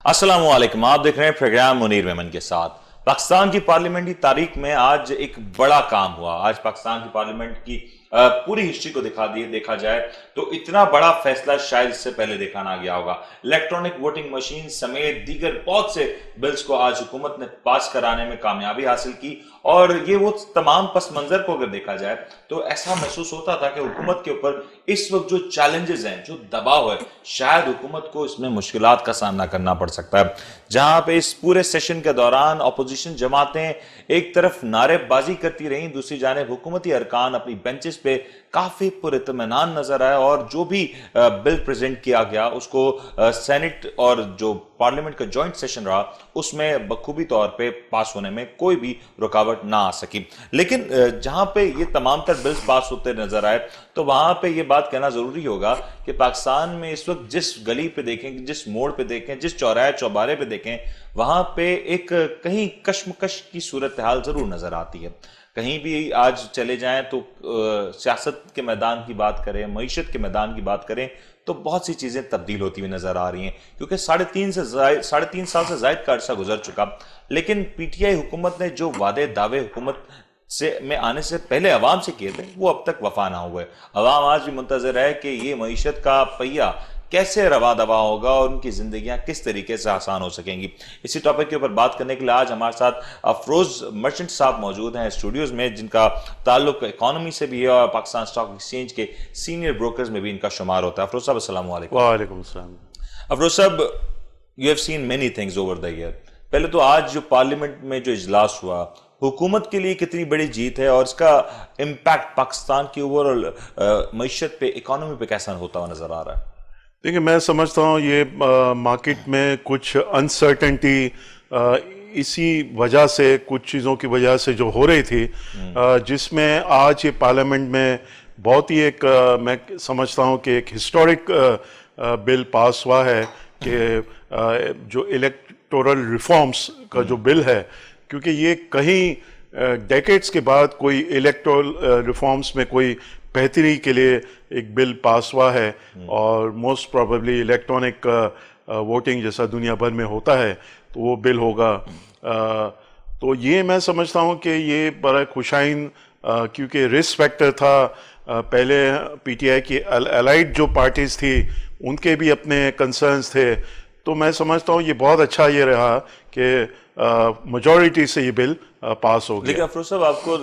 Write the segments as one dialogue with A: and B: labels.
A: अस्सलाम वालेकुम। आप देख रहे हैं प्रोग्राम मुनीर मेमन के साथ। पाकिस्तान की पार्लियामेंट की तारीख में आज एक बड़ा काम हुआ। आज पाकिस्तान की पार्लियामेंट की पूरी हिस्ट्री को देखा जाए तो इतना बड़ा फैसला शायद इससे पहले देखा ना गया होगा। इलेक्ट्रॉनिक वोटिंग मशीन समेत दीगर बहुत से बिल्स को आज हुकूमत ने पास कराने में कामयाबी हासिल की और ये वो तमाम पस मंजर को अगर देखा जाए तो ऐसा महसूस होता था कि हुकूमत के ऊपर इस वक्त जो चैलेंजेस हैं, जो दबाव है, शायद हुकूमत को इसमें मुश्किलात का सामना करना पड़ सकता है। जहां पे इस पूरे सेशन के दौरान अपोजिशन जमातें एक तरफ नारेबाजी करती रहीं, दूसरी जानिब हुकूमती अरकान अपनी बेंचेस पे काफी पुरइत्मीनान नजर आया और जो भी बिल प्रेजेंट किया गया उसको सेनेट और जो पार्लियामेंट का जॉइंट सेशन रहा उसमें बखूबी तौर पे पास होने में कोई भी रुकावट ना आ सकी। लेकिन जहां पे ये तमाम तर बिल्स पास होते नजर आए तो वहां पे ये बात कहना जरूरी होगा कि पाकिस्तान में इस वक्त जिस गली पे देखें, जिस मोड़ पे देखें, जिस चौराहे चौबारे पे देखें, वहां पे एक कहीं कश्मकश की सूरत हाल जरूर नजर आती है। कहीं भी आज चले जाएं तो सियासत के मैदान की बात करें, मईशत के मैदान की बात करें तो बहुत सी चीजें तब्दील होती हुई नजर आ रही हैं, क्योंकि साढ़े तीन साल से जायद का अरसा गुजर चुका। लेकिन पीटीआई हुकूमत ने जो वादे दावे हुकूमत से में आने से पहले अवाम से किए थे वो अब तक वफा ना हुए। अवाम आज भी मुंतजर है कि ये मईशत का पहिया कैसे रवा दवा होगा और उनकी जिंदगियां किस तरीके से आसान हो सकेंगी। इसी टॉपिक के ऊपर बात करने के लिए आज हमारे साथ अफरोज मर्चेंट साहब मौजूद हैं स्टूडियोज में, जिनका ताल्लुक इकोनॉमी से भी है और पाकिस्तान स्टॉक एक्सचेंज के सीनियर ब्रोकर्स में भी इनका शुमार होता है। अफरोज साहब अस्सलाम वालेकुम।
B: वालेकुम सलाम।
A: अफरोज साहब, you have seen many things over the year. पहले तो आज जो पार्लियामेंट में जो इजलास हुआ, हुकूमत के लिए कितनी बड़ी जीत है और इसका इम्पैक्ट पाकिस्तान की ओवरऑल मईशत पे, इकोनॉमी पे कैसा होता हुआ नजर आ रहा है?
B: देखिए, मैं समझता हूँ ये मार्केट में कुछ अनसर्टेनिटी इसी वजह से, कुछ चीज़ों की वजह से जो हो रही थी, जिसमें आज ये पार्लियामेंट में बहुत ही एक मैं समझता हूँ कि एक हिस्टोरिक बिल पास हुआ है कि जो इलेक्टोरल रिफॉर्म्स का जो बिल है, क्योंकि ये कहीं डेकेड्स के बाद कोई इलेक्टोरल रिफॉर्म्स में कोई बेहतरी के लिए एक बिल पास हुआ है और मोस्ट प्रोबेबली इलेक्ट्रॉनिक वोटिंग जैसा दुनिया भर में होता है तो वो बिल होगा। तो ये मैं समझता हूँ कि ये बड़ा खुशाइन, क्योंकि रिस्क फैक्टर था। पहले पीटीआई की अलाइड जो पार्टीज थी उनके भी अपने कंसर्न्स थे, तो मैं समझता हूँ ये बहुत अच्छा ये रहा कि मेजॉरिटी से ये बिल पास हो गया।
A: लेकिन अफरोज साहब, आपको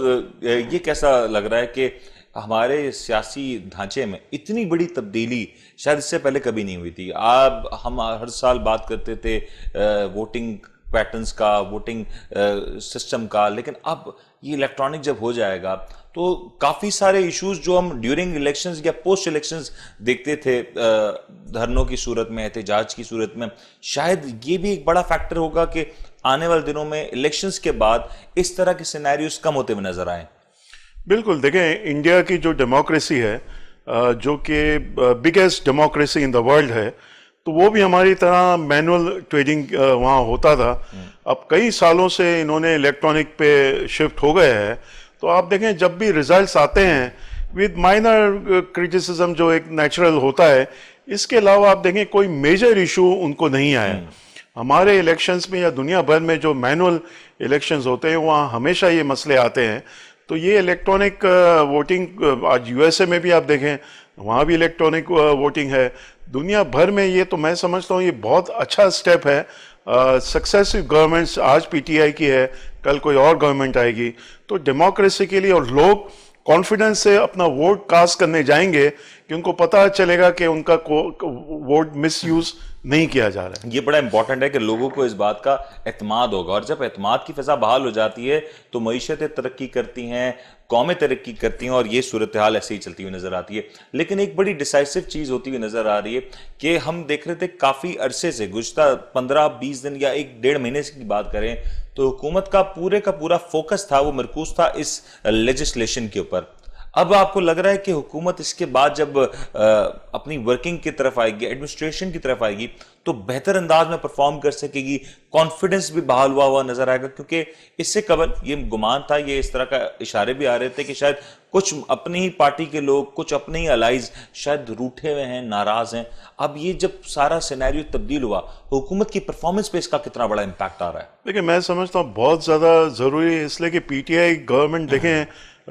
A: ये कैसा लग रहा है कि हमारे सियासी ढांचे में इतनी बड़ी तब्दीली शायद इससे पहले कभी नहीं हुई थी? हम हर साल बात करते थे वोटिंग पैटर्न्स का, वोटिंग सिस्टम का, लेकिन अब ये इलेक्ट्रॉनिक जब हो जाएगा तो काफी सारे इश्यूज जो हम ड्यूरिंग इलेक्शंस या पोस्ट इलेक्शंस देखते थे, धरनों की सूरत में, एहतजाज की सूरत में, शायद ये भी एक बड़ा फैक्टर होगा कि आने वाले दिनों में इलेक्शंस के बाद इस तरह के सिनेरियोस कम होते हुए नजर आए।
B: बिल्कुल, देखें, इंडिया की जो डेमोक्रेसी है, जो कि biggest democracy in the world है, तो वो भी हमारी तरह मैनुअल ट्रेडिंग वहाँ होता था। अब कई सालों से इन्होंने इलेक्ट्रॉनिक पे शिफ्ट हो गए हैं, तो आप देखें जब भी रिजल्ट्स आते हैं विद माइनर क्रिटिसिज्म जो एक नेचुरल होता है, इसके अलावा आप देखें कोई मेजर इशू उनको नहीं आया। हमारे इलेक्शंस में या दुनिया भर में जो मैनुअल इलेक्शंस होते हैं वहाँ हमेशा ये मसले आते हैं। तो ये इलेक्ट्रॉनिक वोटिंग आज यूएसए में भी आप देखें, वहाँ भी इलेक्ट्रॉनिक वोटिंग है। दुनिया भर में ये, तो मैं समझता हूँ ये बहुत अच्छा स्टेप है। सक्सेसिव गवर्नमेंट्स, आज पीटीआई की है, कल कोई और गवर्नमेंट आएगी, तो डेमोक्रेसी के लिए, और लोग कॉन्फिडेंस से अपना वोट कास्ट करने जाएंगे कि उनको पता चलेगा कि उनका वोट मिसयूज नहीं किया जा रहा है।
A: ये बड़ा इंपॉर्टेंट है कि लोगों को इस बात का एतमाद होगा, और जब एतमाद की फिजा बहाल हो जाती है तो मईशतें तरक्की करती हैं, कौमें तरक्की करती हैं और ये सूरत हाल ऐसे ही चलती हुई नजर आती है। लेकिन एक बड़ी डिसाइसिव चीज होती हुई नजर आ रही है कि हम देख रहे थे काफी अरसे से, गुज़श्ता 15-20 दिन या 1-1.5 महीने की बात करें तो हुकूमत का पूरा फोकस था, वो मरकूज था इस लेजिस्लेशन के ऊपर। अब आपको लग रहा है कि हुकूमत इसके बाद जब अपनी वर्किंग की तरफ आएगी, एडमिनिस्ट्रेशन की तरफ आएगी, तो बेहतर अंदाज में परफॉर्म कर सकेगी, कॉन्फिडेंस भी बहाल हुआ नजर आएगा? क्योंकि इससे कबल ये गुमान था, ये इस तरह का इशारे भी आ रहे थे कि शायद कुछ अपनी ही पार्टी के लोग, कुछ अपने ही अलाइज शायद रूठे हुए हैं, नाराज हैं। अब ये जब सारा सिनेरियो तब्दील हुआ, हुकूमत की परफॉर्मेंस पे इसका कितना बड़ा इंपैक्ट आ रहा है?
B: देखिए, मैं समझता हूँ बहुत ज़्यादा ज़रूरी है, इसलिए कि पीटीआई गवर्नमेंट देखें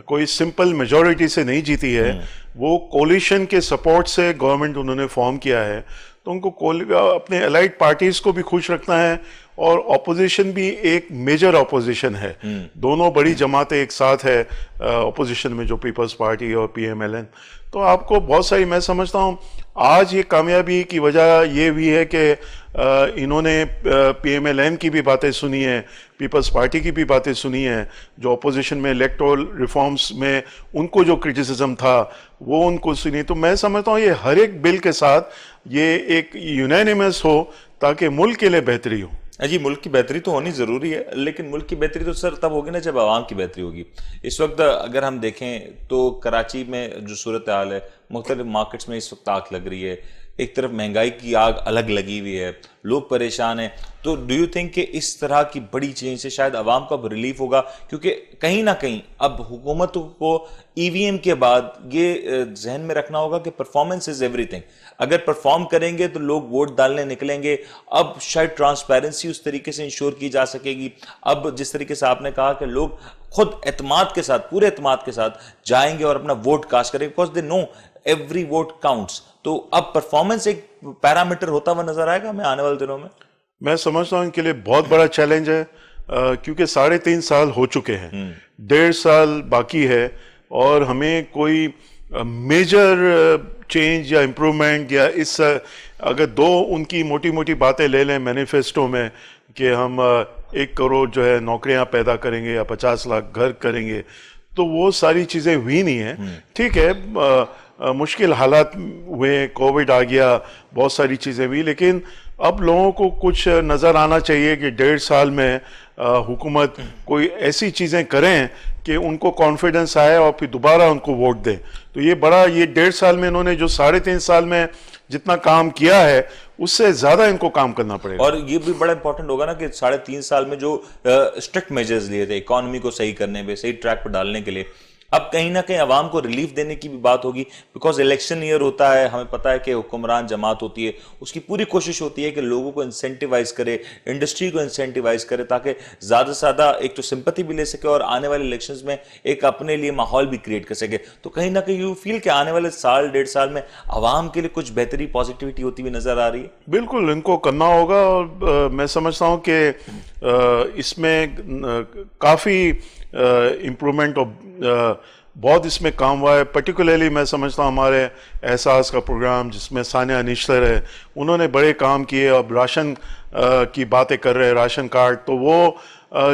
B: कोई सिंपल मेजॉरिटी से नहीं जीती है, वो कोलिशन के सपोर्ट से गवर्नमेंट उन्होंने फॉर्म किया है। तो उनको अपने अलाइड पार्टीज को भी खुश रखना है और ऑपोजिशन भी एक मेजर ऑपोजिशन है, दोनों बड़ी जमातें एक साथ है ऑपोजिशन में, जो पीपल्स पार्टी और पीएमएलएन। तो आपको बहुत सारी, मैं समझता हूँ आज ये कामयाबी की वजह ये भी है कि इन्होंने पीएमएलएन की भी बातें सुनी है, पीपल्स पार्टी की भी बातें सुनी है, जो ऑपोजिशन में इलेक्टोरल रिफॉर्म्स में उनको जो क्रिटिसिज्म था वो उनको सुनी। तो मैं समझता हूँ ये हर एक बिल के साथ ये एक यूनानिमस हो ताकि मुल्क के लिए बेहतरी हो।
A: जी, मुल्क की बेहतरी तो होनी ज़रूरी है, लेकिन मुल्क की बेहतरी तो सर तब होगी ना जब आवाम की बेहतरी होगी। इस वक्त अगर हम देखें तो कराची में जो सूरत हाल है, मुख्तलिफ मार्केट्स में इस वक्त आग लग रही है, एक तरफ महंगाई की आग अलग लगी हुई है, लोग परेशान हैं। तो डू यू थिंक कि इस तरह की बड़ी चेंज से शायद आवाम को अब रिलीफ होगा? क्योंकि कहीं ना कहीं अब हुकूमत को ईवीएम के बाद ये जहन में रखना होगा कि परफॉर्मेंस इज एवरीथिंग। अगर परफॉर्म करेंगे तो लोग वोट डालने निकलेंगे। अब शायद ट्रांसपेरेंसी उस तरीके से इंश्योर की जा सकेगी। अब जिस तरीके से आपने कहा कि लोग खुद एतमाद के साथ, पूरे एतमाद के साथ जाएंगे और अपना वोट कास्ट करेंगे, because they know every vote counts. तो अब परफॉर्मेंस एक पैरामीटर होता हुआ नजर आएगा हमें आने वाले दिनों में?
B: मैं समझता हूँ इनके लिए बहुत बड़ा चैलेंज है, क्योंकि 3.5 साल हो चुके हैं, 1.5 साल बाकी है और हमें कोई मेजर चेंज या इम्प्रूवमेंट या इस अगर दो उनकी मोटी मोटी बातें ले लें मैनिफेस्टो में कि हम 1 करोड़ जो है नौकरियां पैदा करेंगे या 50 लाख घर करेंगे, तो वो सारी चीज़ें हुई नहीं है। ठीक है, मुश्किल हालात हुए, कोविड आ गया, बहुत सारी चीज़ें हुई, लेकिन अब लोगों को कुछ नज़र आना चाहिए कि 1.5 साल में हुकूमत कोई ऐसी चीज़ें करें कि उनको कॉन्फिडेंस आए और फिर दोबारा उनको वोट दें। तो ये 1.5 साल में इन्होंने जो 3.5 साल में जितना काम किया है उससे ज़्यादा इनको काम करना पड़ेगा।
A: और ये भी बड़ा इंपॉर्टेंट होगा ना कि 3.5 साल में जो स्ट्रिक्ट मेजर्स लिए थे इकोनॉमी को सही करने में, सही ट्रैक पर डालने के लिए, अब कहीं ना कहीं आवाम को रिलीफ देने की भी बात होगी। बिकॉज इलेक्शन ईयर होता है, हमें पता है कि हुक्मरान जमात होती है, उसकी पूरी कोशिश होती है कि लोगों को इंसेंटिवाइज करे, इंडस्ट्री को इंसेंटिवाइज करे, ताकि ज़्यादा से ज़्यादा एक तो सिंपैथी भी ले सके और आने वाले इलेक्शंस में एक अपने लिए माहौल भी क्रिएट कर सके। तो कहीं ना कहीं यू फील कि आने वाले साल 1.5 साल में आवाम के लिए कुछ बेहतरी, पॉजिटिविटी होती हुई नजर आ रही है?
B: बिल्कुल इनको करना होगा और मैं समझता हूँ कि इसमें काफ़ी इम्प्रूवमेंट और बहुत इसमें काम हुआ है। पर्टिकुलरली मैं समझता हूँ हमारे एहसास का प्रोग्राम जिसमें सानिया निश्तर है, उन्होंने बड़े काम किए। अब राशन की बातें कर रहे हैं, राशन कार्ड, तो वो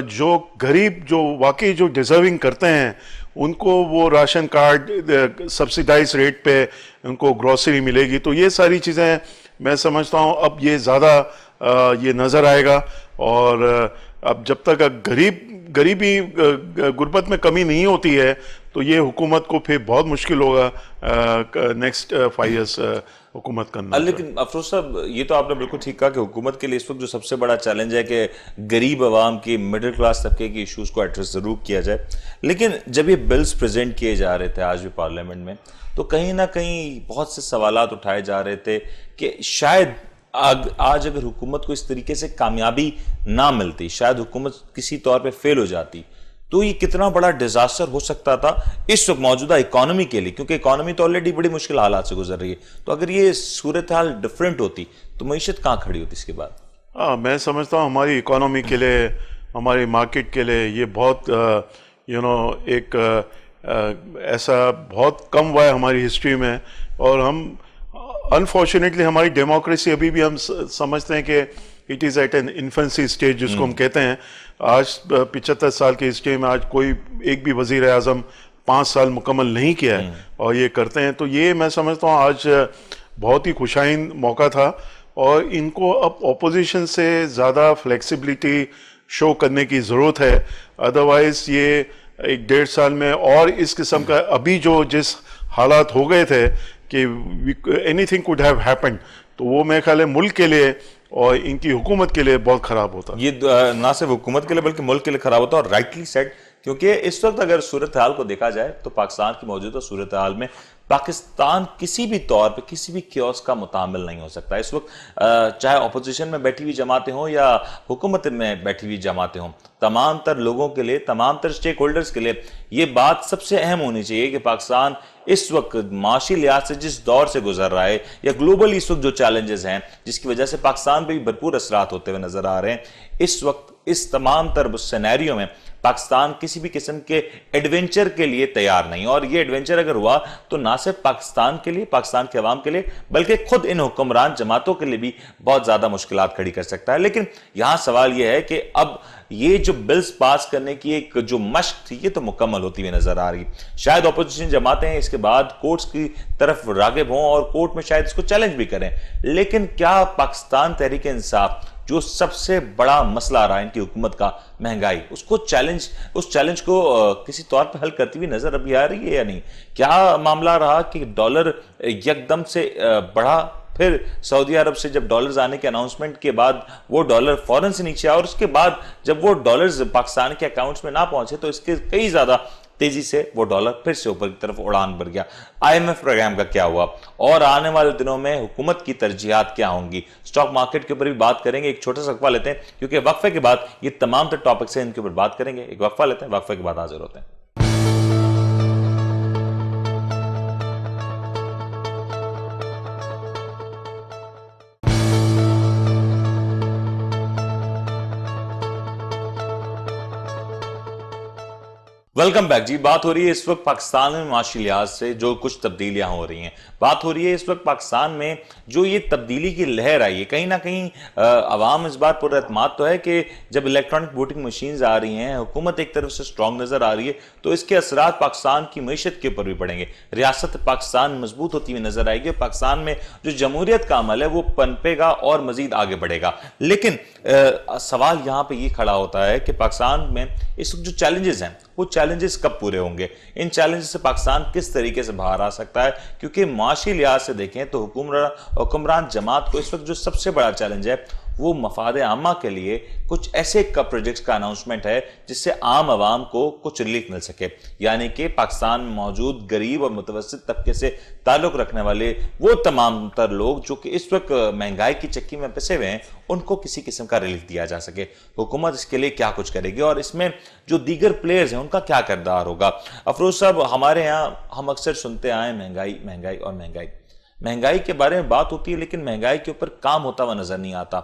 B: जो गरीब, जो वाकई जो डिजर्विंग करते हैं, उनको वो राशन कार्ड सब्सिडाइज रेट पे उनको ग्रोसरी मिलेगी। तो ये सारी चीज़ें मैं समझता हूँ अब ये ज़्यादा ये नज़र आएगा। और अब जब तक गरीबी गुर्बत में कमी नहीं होती है तो ये हुकूमत को फिर बहुत मुश्किल होगा नेक्स्ट 5 ईयर्स हुकूमत करना।
A: लेकिन अफरोज साहब, ये तो आपने बिल्कुल ठीक कहा कि हुकूमत के लिए इस वक्त जो सबसे बड़ा चैलेंज है कि गरीब आवाम की, मिडिल क्लास तबके की इश्यूज को एड्रेस जरूर किया जाए। लेकिन जब ये बिल्स प्रेजेंट किए जा रहे थे आज भी पार्लियामेंट में, तो कहीं ना कहीं बहुत से सवालात उठाए जा रहे थे कि शायद आज अगर हुकूमत को इस तरीके से कामयाबी ना मिलती, शायद हुकूमत किसी तौर पे फेल हो जाती, तो ये कितना बड़ा डिजास्टर हो सकता था इस वक्त मौजूदा इकोनॉमी के लिए, क्योंकि इकोनॉमी तो ऑलरेडी बड़ी मुश्किल हालात से गुजर रही है। तो अगर ये सूरत हाल डिफरेंट होती तो मईशत कहाँ खड़ी होती इसके बाद?
B: मैं समझता हूँ हमारी इकोनॉमी के लिए, हमारी मार्केट के लिए ये बहुत एक ऐसा बहुत कम हुआ है हमारी हिस्ट्री में। और हम अनफॉर्चुनेटली हमारी डेमोक्रेसी अभी भी हम समझते हैं कि it is at an infancy stage जिसको हम कहते हैं। आज 75 साल की हिस्ट्री में आज कोई एक भी वजीर आज़म 5 साल मुकम्मल नहीं किया है और ये करते हैं। तो ये मैं समझता हूँ आज बहुत ही खुशाइन मौका था और इनको अब ऑपोजिशन से ज़्यादा फ्लेक्सिबिलिटी शो करने की ज़रूरत है। अदरवाइज़ ये एक 1.5 साल में और इस किस्म का अभी जो जिस हालात हो गए थे कि एनीथिंग कुड हैव हैपेंड, तो वो मेरे ख्याल है मुल्क के लिए और इनकी हुकूमत के लिए बहुत खराब होता।
A: ये ना सिर्फ हुकूमत के लिए बल्कि मुल्क के लिए खराब होता है, और राइटली सेड, क्योंकि इस वक्त अगर सूरत हाल को देखा जाए तो पाकिस्तान की मौजूदा सूरत हाल में पाकिस्तान किसी भी तौर पे किसी भी क्योस का मुतामिल नहीं हो सकता इस वक्त। चाहे अपोजिशन में बैठी हुई जमातें हों या हुकूमत में बैठी हुई जमातें हों, तमाम तर लोगों के लिए, तमाम तर स्टेक होल्डर्स के लिए ये बात सबसे अहम होनी चाहिए कि पाकिस्तान इस वक्त माशी लिहाज से जिस दौर से गुजर रहा है, या ग्लोबली इस वक्त जो चैलेंजेस हैं जिसकी वजह से पाकिस्तान पे भी भरपूर असरात होते हुए नजर आ रहे हैं, इस वक्त इस तमाम तर सिनेरियो में पाकिस्तान किसी भी किस्म के एडवेंचर के लिए तैयार नहीं। और ये एडवेंचर अगर हुआ तो ना सिर्फ पाकिस्तान के लिए, पाकिस्तान के अवाम के लिए, बल्कि खुद इन हुक्मरान जमातों के लिए भी बहुत ज्यादा मुश्किलात खड़ी कर सकता है। लेकिन यहां सवाल यह है कि अब ये जो बिल्स पास करने की एक जो मशक थी, ये तो मुकम्मल होती हुई नजर आ रही। शायद अपोजिशन जमातें हैं इसके बाद कोर्ट्स की तरफ रागिब हों और कोर्ट में शायद इसको चैलेंज भी करें, लेकिन क्या पाकिस्तान तहरीक इंसाफ जो सबसे बड़ा मसला रहा है इनकी हुकूमत का, महंगाई, उस चैलेंज को किसी तौर पर हल करती हुई नजर अभी आ रही है या नहीं? क्या मामला रहा कि डॉलर यकदम से बढ़ा, फिर सऊदी अरब से जब डॉलर्स आने के अनाउंसमेंट के बाद वो डॉलर फौरन से नीचे आया, और उसके बाद जब वो डॉलर्स पाकिस्तान के अकाउंट्स में ना पहुंचे तो इसके कई ज्यादा तेजी से वो डॉलर फिर से ऊपर की तरफ उड़ान भर गया। IMF प्रोग्राम का क्या हुआ, और आने वाले दिनों में हुकूमत की तरजीहात क्या होंगी? स्टॉक मार्केट के ऊपर भी बात करेंगे। एक छोटा सा वक्फा लेते हैं, क्योंकि वक्फे के बाद ये तमाम तो टॉपिक्स हैं, इनके ऊपर बात करेंगे। एक वक्फा लेते हैं, वक्फे के बाद हाजिर होते हैं। वेलकम बैक जी। बात हो रही है इस वक्त पाकिस्तान में माशी लिहाज से जो कुछ तब्दीलियां हो रही हैं, बात हो रही है इस वक्त पाकिस्तान में जो ये तब्दीली की लहर आई है। कहीं ना कहीं अवाम इस बात पर एतमाद तो है कि जब इलेक्ट्रॉनिक वोटिंग मशीन्स आ रही हैं, हुकूमत एक तरफ से स्ट्रांग नजर आ रही है, तो इसके असरात पाकिस्तान की मईशत के ऊपर भी पड़ेंगे। रियासत पाकिस्तान मजबूत होती हुई नजर आएगी, पाकिस्तान में जो जमहूरियत का अमल है वो पनपेगा और मजीद आगे बढ़ेगा। लेकिन सवाल यहां पर यह खड़ा होता है कि पाकिस्तान में इस वक्त जो चैलेंजेस हैं वो चैलेंजेस कब पूरे होंगे? इन चैलेंजेस से पाकिस्तान किस तरीके से बाहर आ सकता है? क्योंकि माशी लिहाज से देखें तो हुक्मरान जमात को इस वक्त जो सबसे बड़ा चैलेंज है वो मफाद आमा के लिए कुछ ऐसे प्रोजेक्ट्स का अनाउंसमेंट है जिससे आम आवाम को कुछ रिलीफ मिल सके। यानी कि पाकिस्तान में मौजूद गरीब और मुतवस्सित तबके से ताल्लुक रखने वाले वो तमाम तर लोग जो कि इस वक्त महंगाई की चक्की में फंसे हुए हैं, उनको किसी किस्म का रिलीफ दिया जा सके। हुकूमत इसके लिए क्या कुछ करेगी और इसमें जो दीगर प्लेयर्स हैं उनका क्या किरदार होगा? अफरोज साहब, हमारे यहाँ हम अक्सर सुनते आए महंगाई महंगाई और महंगाई, महंगाई के बारे में बात होती है लेकिन महंगाई के ऊपर काम होता हुआ नजर नहीं आता।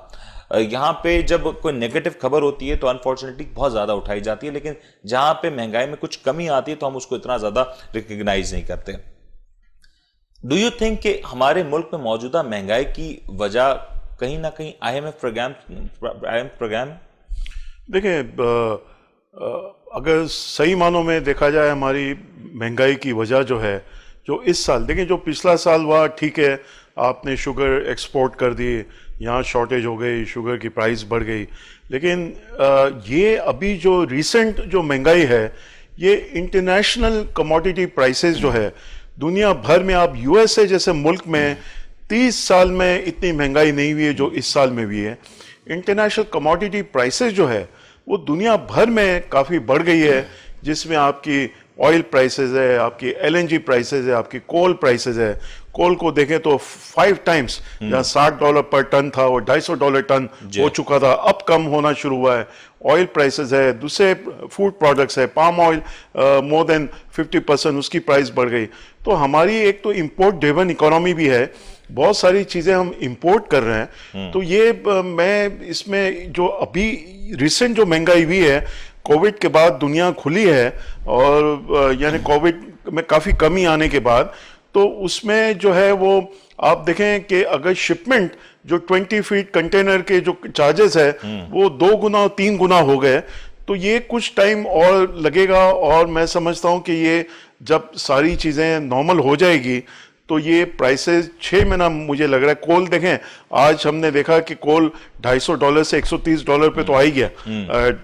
A: यहाँ पे जब कोई नेगेटिव खबर होती है तो अनफॉर्चुनेटली बहुत ज्यादा उठाई जाती है, लेकिन जहां पे महंगाई में कुछ कमी आती है तो हम उसको इतना ज्यादा रिकॉग्नाइज नहीं करते। डू यू थिंक कि हमारे मुल्क में मौजूदा महंगाई की वजह कहीं ना कहीं IMF प्रोग्राम?
B: देखिए, अगर सही मानों में देखा जाए हमारी महंगाई की वजह जो है, जो इस साल देखिए, जो पिछला साल हुआ ठीक है, आपने शुगर एक्सपोर्ट कर दी, यहाँ शॉर्टेज हो गई, शुगर की प्राइस बढ़ गई, लेकिन ये अभी जो रिसेंट जो महंगाई है ये इंटरनेशनल कमोडिटी प्राइसेस जो है दुनिया भर में, आप USA जैसे मुल्क में 30 साल में इतनी महंगाई नहीं हुई है जो इस साल में हुई है। इंटरनेशनल कमोडिटी प्राइसेस जो है वो दुनिया भर में काफ़ी बढ़ गई है, जिसमें आपकी ऑयल प्राइसेस है, आपकी LNG प्राइसेस है, आपकी कोल प्राइसेस है। कोल को देखें तो 5 टाइम्स, जहाँ $60 पर टन था वो $250 टन हो चुका था, अब कम होना शुरू हुआ है। ऑयल प्राइसेस है, दूसरे फूड प्रोडक्ट्स है, पाम ऑयल मोर देन 50% उसकी प्राइस बढ़ गई। तो हमारी एक तो इंपोर्ट ड्रिवन इकोनॉमी भी है, बहुत सारी चीज़ें हम इंपोर्ट कर रहे हैं। तो ये मैं इसमें जो अभी रिसेंट जो महंगाई हुई है, कोविड के बाद दुनिया खुली है और यानी कोविड में काफ़ी कमी आने के बाद, तो उसमें जो है वो आप देखें कि अगर शिपमेंट जो 20 फीट कंटेनर के जो चार्जेस है वो 2 गुना 3 गुना हो गए, तो ये कुछ टाइम और लगेगा। और मैं समझता हूँ कि ये जब सारी चीज़ें नॉर्मल हो जाएगी तो ये प्राइसेस 6 महीना मुझे लग रहा है। कोल देखें, आज हमने देखा कि कोल $250 से $130 पे तो आ ही गया,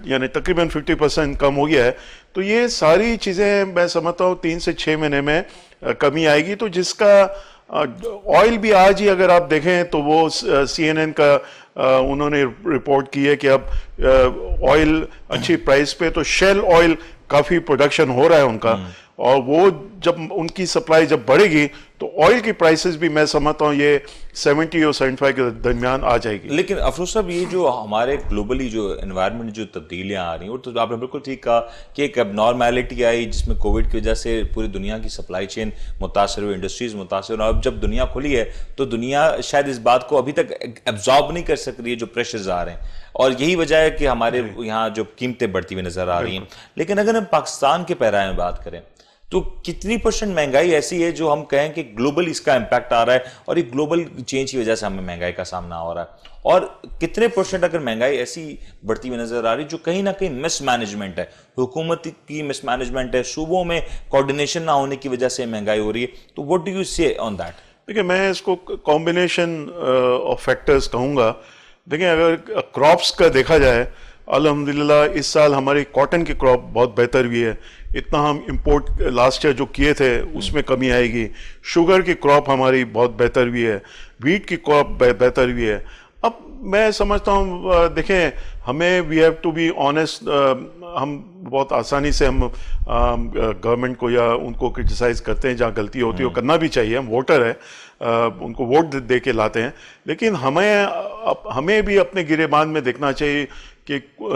B: यानी तकरीबन 50% कम हो गया है। तो ये सारी चीजें मैं समझता हूँ 3 से 6 महीने में कमी आएगी। तो जिसका ऑयल भी आज ही अगर आप देखें तो वो CNN का उन्होंने रिपोर्ट की है कि अब ऑयल अच्छी प्राइस पे, तो शेल ऑयल काफी प्रोडक्शन हो रहा है उनका, और वो जब उनकी सप्लाई जब बढ़ेगी तो ऑयल की प्राइसेस भी मैं समझता हूँ ये 70 और 75 के दरमियान आ जाएगी।
A: लेकिन अफरोज साहब, ये जो हमारे ग्लोबली जो एनवायरनमेंट जो तब्दीलियां आ रही हैं, और तो आपने बिल्कुल ठीक कहा कि एक अब नॉर्मेलिटी आई जिसमें कोविड की वजह से पूरी दुनिया की सप्लाई चेन मुतासर हुई, इंडस्ट्रीज मुतासर, और अब जब दुनिया खुली है तो दुनिया शायद इस बात को अभी तक एब्जॉर्ब नहीं कर सक रही है जो प्रेशर्स आ रहे हैं, और यही वजह है कि हमारे यहाँ जो कीमतें बढ़ती हुई नजर आ रही हैं। लेकिन अगर हम पाकिस्तान के पैराए में बात करें तो कितनी % महंगाई ऐसी है जो हम कहें कि ग्लोबल इसका इंपैक्ट आ रहा है, और ये ग्लोबल चेंज की वजह से हमें महंगाई का सामना हो रहा है, और कितने % अगर महंगाई ऐसी बढ़ती हुई नजर आ रही है जो कहीं ना कहीं मिसमैनेजमेंट है, हुकूमत की मिसमैनेजमेंट है, सूबों में कोऑर्डिनेशन ना होने की वजह से महंगाई हो रही है, तो व्हाट डू यू से ऑन दैट?
B: देखिए, मैं इसको कॉम्बिनेशन ऑफ फैक्टर्स कहूँगा। देखिए, अगर क्रॉप्स का देखा जाए, अल्हम्दुलिल्लाह इस साल हमारी कॉटन की क्रॉप बहुत बेहतर हुई है। इतना हम इंपोर्ट लास्ट ईयर जो किए थे उसमें कमी आएगी। शुगर की क्रॉप हमारी बहुत बेहतर हुई है, वीट की क्रॉप बेहतर हुई है। अब मैं समझता हूँ, देखें, हमें we have to be honest. हम बहुत आसानी से हम गवर्नमेंट को या उनको क्रिटिसाइज करते हैं, जहाँ गलती होती है वो करना भी चाहिए, हम वोटर है, उनको वोट दे के लाते हैं। लेकिन हमें भी अपने गिरेबान में देखना चाहिए कि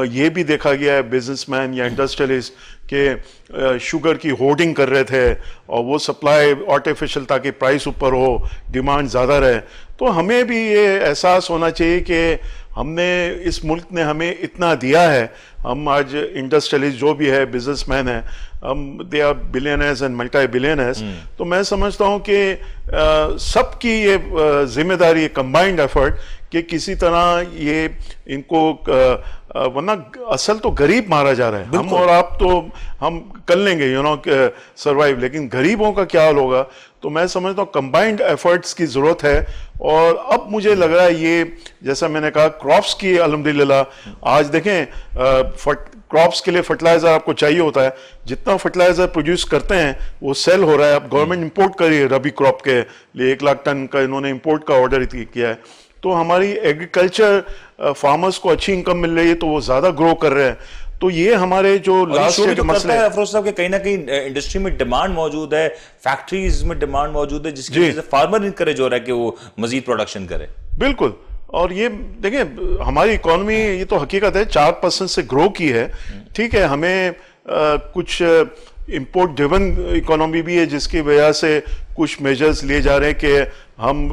B: ये भी देखा गया है बिजनेसमैन या इंडस्ट्रियलिस्ट के शुगर की होर्डिंग कर रहे थे, और वो सप्लाई आर्टिफिशियल ताकि प्राइस ऊपर हो, डिमांड ज़्यादा रहे। तो हमें भी ये एहसास होना चाहिए कि हमने, इस मुल्क ने हमें इतना दिया है। हम आज इंडस्ट्रियलिस्ट जो भी है, बिजनेसमैन है, हम they are billionaires and multi billionaires. तो मैं समझता हूँ कि सबकी ये जिम्मेदारी, कंबाइंड एफर्ट कि किसी तरह ये इनको, वरना असल तो गरीब मारा जा रहा है। हम और आप तो हम कर लेंगे सर्वाइव, लेकिन गरीबों का क्या हाल होगा? तो मैं समझता हूँ कंबाइंड एफर्ट्स की जरूरत है। और अब मुझे लग रहा है ये, जैसा मैंने कहा, क्रॉप्स की अल्हम्दुलिल्लाह आज देखें, क्रॉप्स के लिए फर्टिलाइजर आपको चाहिए होता है, जितना फर्टिलाइजर प्रोड्यूस करते हैं वो सेल हो रहा है। अब गवर्नमेंट इंपोर्ट कर रही है, रबी क्रॉप के लिए 1 लाख टन का इन्होंने इंपोर्ट का ऑर्डर किया है। तो हमारी एग्रीकल्चर फार्मर्स को अच्छी इनकम मिल रही है, तो वो ज्यादा ग्रो कर रहे हैं। तो ये हमारे जो लास्ट ईयर के मसले हैं,
A: अफरोज साहब, के कहीं ना कहीं इंडस्ट्री में डिमांड मौजूद है, फैक्ट्रीज में डिमांड मौजूद है, जिसकी वजह से फार्मर इनकरेज हो रहा है कि वो मजीद प्रोडक्शन करे।
B: बिल्कुल। और ये देखें, हमारी इकोनॉमी, ये तो हकीकत है, 4% से ग्रो की है। ठीक है, हमें कुछ इंपोर्ट ड्रिवन इकोनॉमी भी है, जिसकी वजह से कुछ मेजर्स लिए जा रहे हैं कि हम